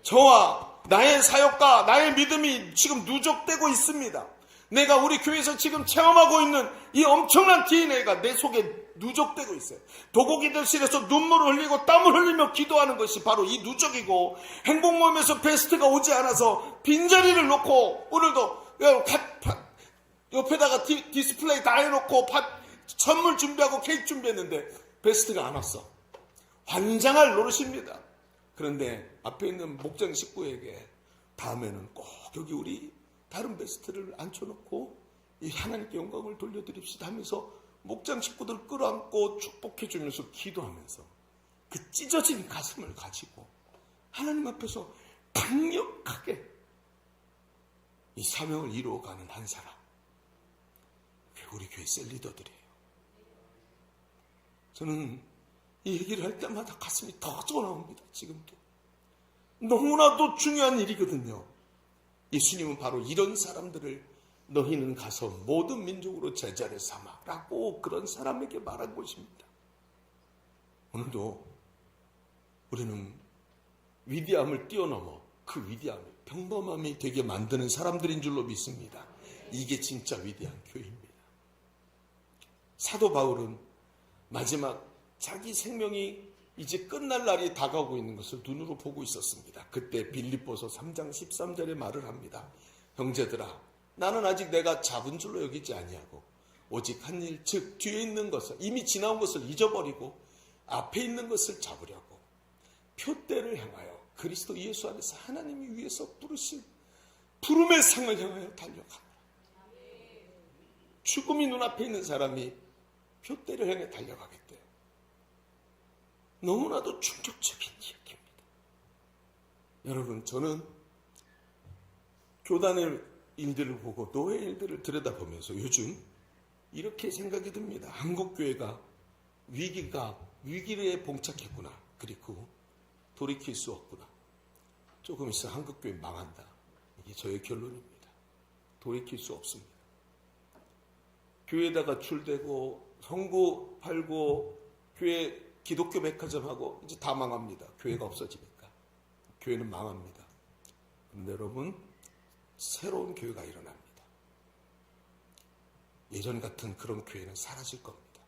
저와 나의 사역과 나의 믿음이 지금 누적되고 있습니다. 내가 우리 교회에서 지금 체험하고 있는 이 엄청난 DNA가 내 속에 누적되고 있어요. 도곡이들실에서 눈물을 흘리고 땀을 흘리며 기도하는 것이 바로 이 누적이고, 행복모임에서 베스트가 오지 않아서 빈자리를 놓고 오늘도 옆에다가 디스플레이 다 해놓고 선물 준비하고 케이크 준비했는데 베스트가 안 왔어. 환장할 노릇입니다. 그런데 앞에 있는 목장 식구에게 다음에는 꼭 여기 우리 다른 베스트를 앉혀놓고 이 하나님께 영광을 돌려드립시다 하면서 목장 식구들 끌어안고 축복해주면서 기도하면서 그 찢어진 가슴을 가지고 하나님 앞에서 강력하게 이 사명을 이루어가는 한 사람, 우리 교회 셀리더들이에요. 저는 이 얘기를 할 때마다 가슴이 터져 나옵니다. 지금도 너무나도 중요한 일이거든요. 예수님은 바로 이런 사람들을 너희는 가서 모든 민족으로 제자를 삼아라고 그런 사람에게 말한 것입니다. 오늘도 우리는 위대함을 뛰어넘어 그 위대함이 평범함이 되게 만드는 사람들인 줄로 믿습니다. 이게 진짜 위대한 교회입니다. 사도 바울은 마지막 자기 생명이 이제 끝날 날이 다가오고 있는 것을 눈으로 보고 있었습니다. 그때 빌립보서 3장 13절에 말을 합니다. 형제들아, 나는 아직 내가 잡은 줄로 여기지 아니하고 오직 한 일, 즉 뒤에 있는 것을, 이미 지나온 것을 잊어버리고 앞에 있는 것을 잡으려고 표대를 향하여 그리스도 예수 안에서 하나님이 위해서 부르신 부름의 상을 향하여 달려가노라. 죽음이 눈앞에 있는 사람이 표대를 향해 달려가겠대요. 너무나도 충격적인 이야기입니다. 여러분, 저는 교단의 일들을 보고 노예 일들을 들여다보면서 요즘 이렇게 생각이 듭니다. 한국교회가 위기에 봉착했구나. 그리고 돌이킬 수 없구나. 조금 있으면 한국교회 망한다. 이게 저의 결론입니다. 돌이킬 수 없습니다. 교회에다가 줄대고 성구 팔고 교회 기독교 백화점하고 이제 다 망합니다. 교회가 없어지니까. 교회는 망합니다. 그런데 여러분, 새로운 교회가 일어납니다. 예전 같은 그런 교회는 사라질 겁니다.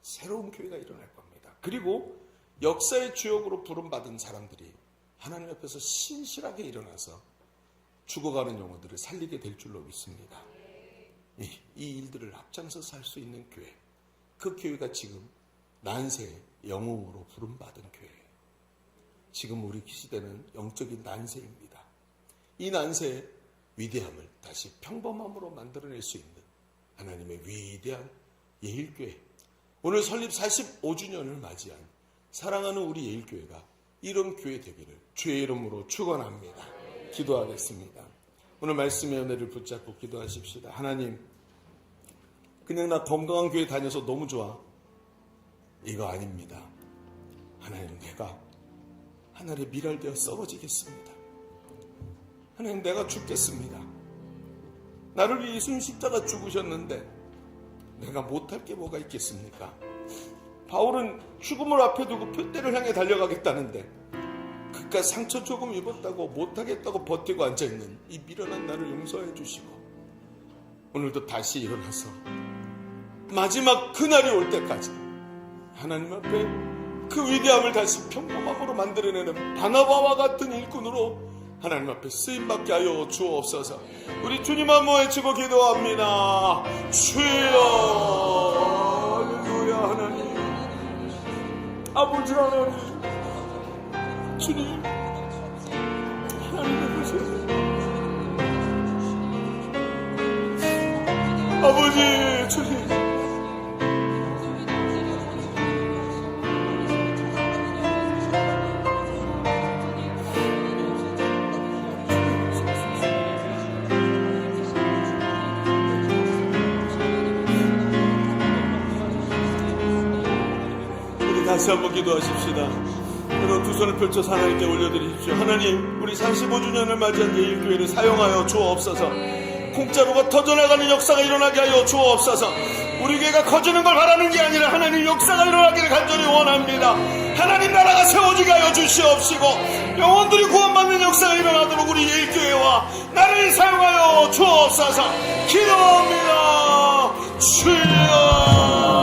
새로운 교회가 일어날 겁니다. 그리고 역사의 주역으로 부름받은 사람들이 하나님 앞에서 신실하게 일어나서 죽어가는 영혼들을 살리게 될 줄로 믿습니다. 이 일들을 앞장서서 할 수 있는 교회, 그 교회가 지금 난세의 영웅으로 부름받은 교회예요. 지금 우리 시대는 영적인 난세입니다. 이 난세의 위대함을 다시 평범함으로 만들어낼 수 있는 하나님의 위대한 예일교회, 오늘 설립 45주년을 맞이한 사랑하는 우리 예일교회가 이런 교회 되기를 주의 이름으로 축원합니다. 기도하겠습니다. 오늘 말씀의 은혜를 붙잡고 기도하십시다. 하나님, 그냥 나 건강한 교회 다녀서 너무 좋아, 이거 아닙니다. 하나님, 내가 하늘에 미랄되어 썩어지겠습니다. 하나님, 내가 죽겠습니다. 나를 위해 예수님 십자가 죽으셨는데 내가 못할 게 뭐가 있겠습니까? 바울은 죽음을 앞에 두고 표대를 향해 달려가겠다는데 그깟 상처 조금 입었다고 못하겠다고 버티고 앉아있는 이 미련한 나를 용서해 주시고 오늘도 다시 일어나서 마지막 그날이 올 때까지 하나님 앞에 그 위대함을 다시 평범함으로 만들어내는 바나바와 같은 일꾼으로 하나님 앞에 쓰임받게 하여 주옵소서. 우리 주님 한번 외치고 기도합니다. 주여, 할렐루야. 하나님, 아버지 하나님, 주님, 하나님 보세요. 아버지, 주님, 다시 한번 기도하십시다. 여러분 두 손을 펼쳐서 하나님께 올려드리십시오. 하나님, 우리 45주년을 맞이한 예일교회를 사용하여 주옵소서. 공짜로가 터져나가는 역사가 일어나게 하여 주옵소서. 우리 교회가 커지는 걸 바라는 게 아니라 하나님 역사가 일어나기를 간절히 원합니다. 하나님 나라가 세워지게 하여 주시옵시고 영혼들이 구원받는 역사가 일어나도록 우리 예일교회와 나를 사용하여 주옵소서. 기도합니다. 주여,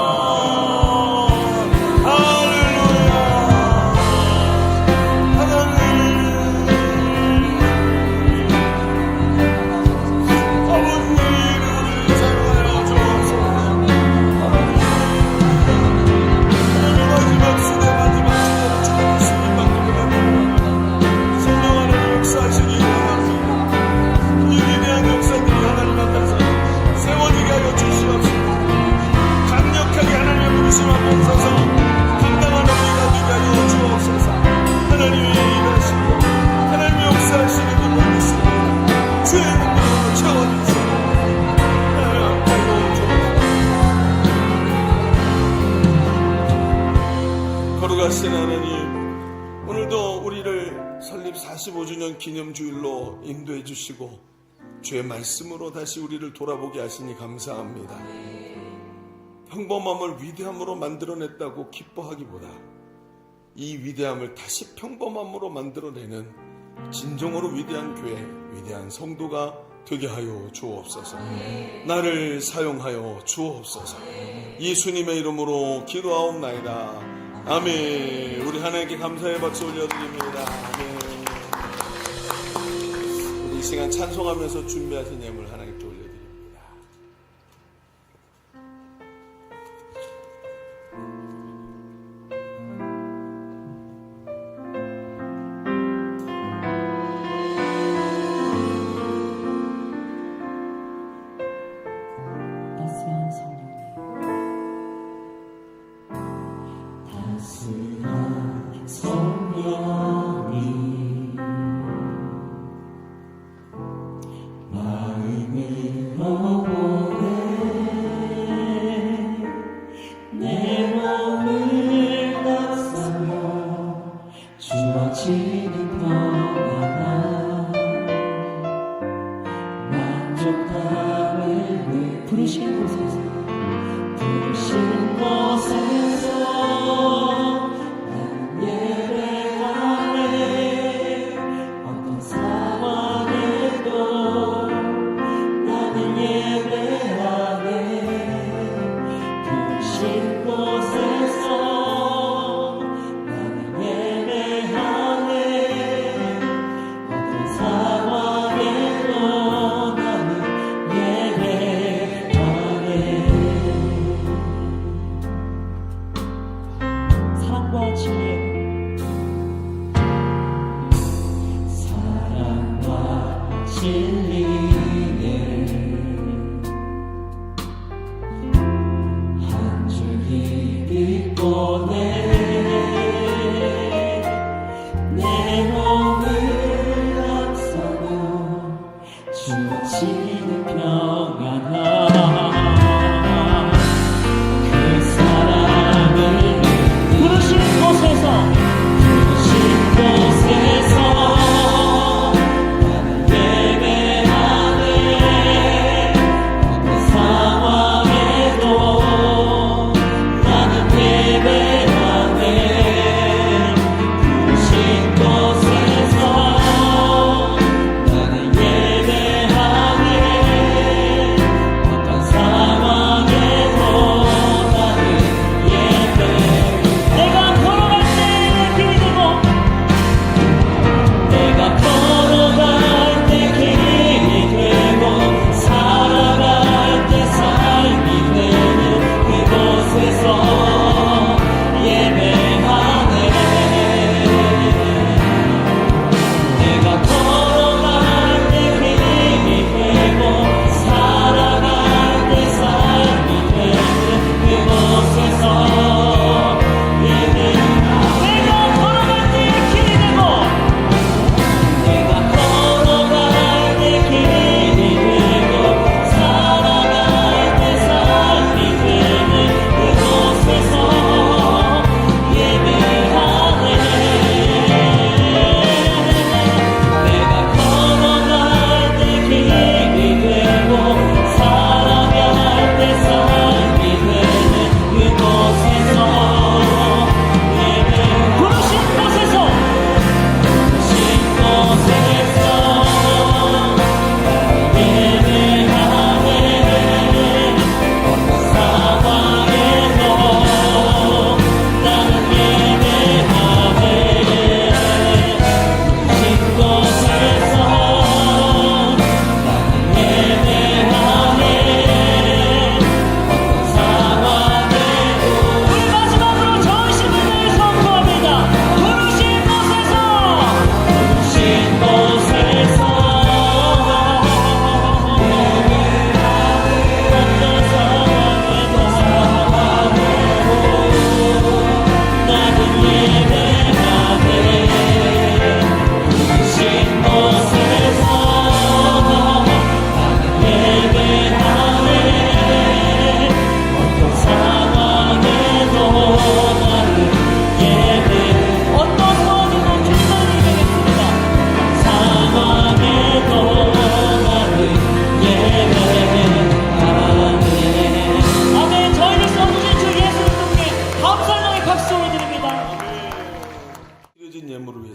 거룩하신 하나님, 오늘도 우리를 설립 45주년 기념주일로 인도해 주시고 주의 말씀으로 다시 우리를 돌아보게 하시니 감사합니다. 평범함을 위대함으로 만들어냈다고 기뻐하기보다 이 위대함을 다시 평범함으로 만들어내는 진정으로 위대한 교회, 위대한 성도가 되게 하여 주옵소서. 나를 사용하여 주옵소서. 예수님의 이름으로 기도하옵나이다. 아멘. 우리 하나님께 감사의 박수 올려드립니다. 아멘. 우리 이 시간 찬송하면서 준비하신 예물 하나님께 올려드립니다. 따스한 성령님, 따스한 성령님, 마음으로 보내 내 몸을 감싸며 주어지는 평안함 만족감을 부르신 곳에서 나는 예배하네. 어떤 상황에도 나는 예배하네. 부르신 곳에서 나는 예배하네. 어떤 상황에도 나는 예배하네. 사랑과 진리의 사랑과 진리의 한 줄기 빛보 내 몸을 감싸고 주어지는 평안함 그 사랑을 부르신 곳에서 나는 예배하네. 어떤 상황에도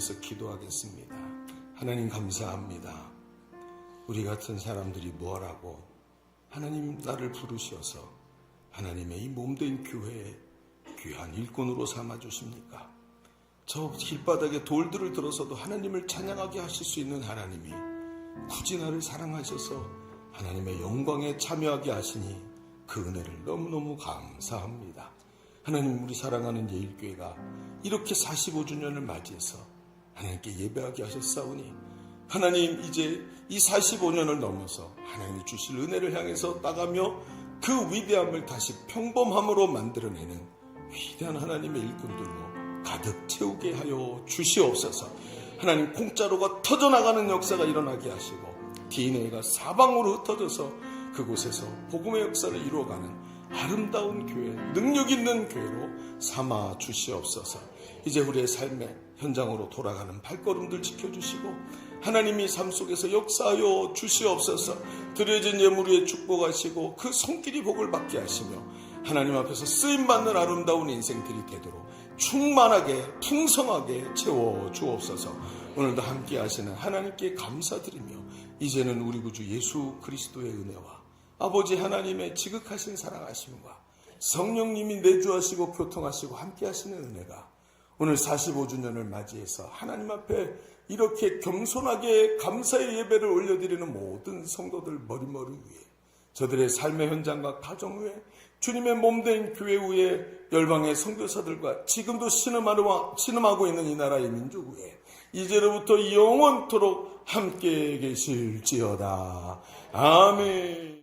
위해서 기도하겠습니다. 하나님 감사합니다. 우리 같은 사람들이 뭐라고 하나님 나를 부르셔서 하나님의 이 몸된 교회에 귀한 일꾼으로 삼아주십니까? 저 길바닥에 돌들을 들어서도 하나님을 찬양하게 하실 수 있는 하나님이 굳이 나를 사랑하셔서 하나님의 영광에 참여하게 하시니 그 은혜를 너무너무 감사합니다. 하나님, 우리 사랑하는 예일교회가 이렇게 45주년을 맞이해서 하나님께 예배하게 하셨사오니 하나님, 이제 이 45년을 넘어서 하나님이 주실 은혜를 향해서 나가며 그 위대함을 다시 평범함으로 만들어내는 위대한 하나님의 일꾼들로 가득 채우게 하여 주시옵소서. 하나님, 공짜로가 터져나가는 역사가 일어나게 하시고 DNA가 사방으로 흩어져서 그곳에서 복음의 역사를 이루어가는 아름다운 교회, 능력 있는 교회로 삼아 주시옵소서. 이제 우리의 삶의 현장으로 돌아가는 발걸음들 지켜주시고 하나님이 삶 속에서 역사하여 주시옵소서. 드려진 예물 위에 축복하시고 그 손길이 복을 받게 하시며 하나님 앞에서 쓰임받는 아름다운 인생들이 되도록 충만하게 풍성하게 채워 주옵소서. 오늘도 함께 하시는 하나님께 감사드리며 이제는 우리 구주 예수 그리스도의 은혜와 아버지 하나님의 지극하신 사랑하심과 성령님이 내주하시고 교통하시고 함께 하시는 은혜가 오늘 45주년을 맞이해서 하나님 앞에 이렇게 겸손하게 감사의 예배를 올려드리는 모든 성도들 머리머리 위에, 저들의 삶의 현장과 가정 위에, 주님의 몸된 교회 위에, 열방의 선교사들과 지금도 신음하고 있는 이 나라의 민족 위에 이제로부터 영원토록 함께 계실지어다. 아멘.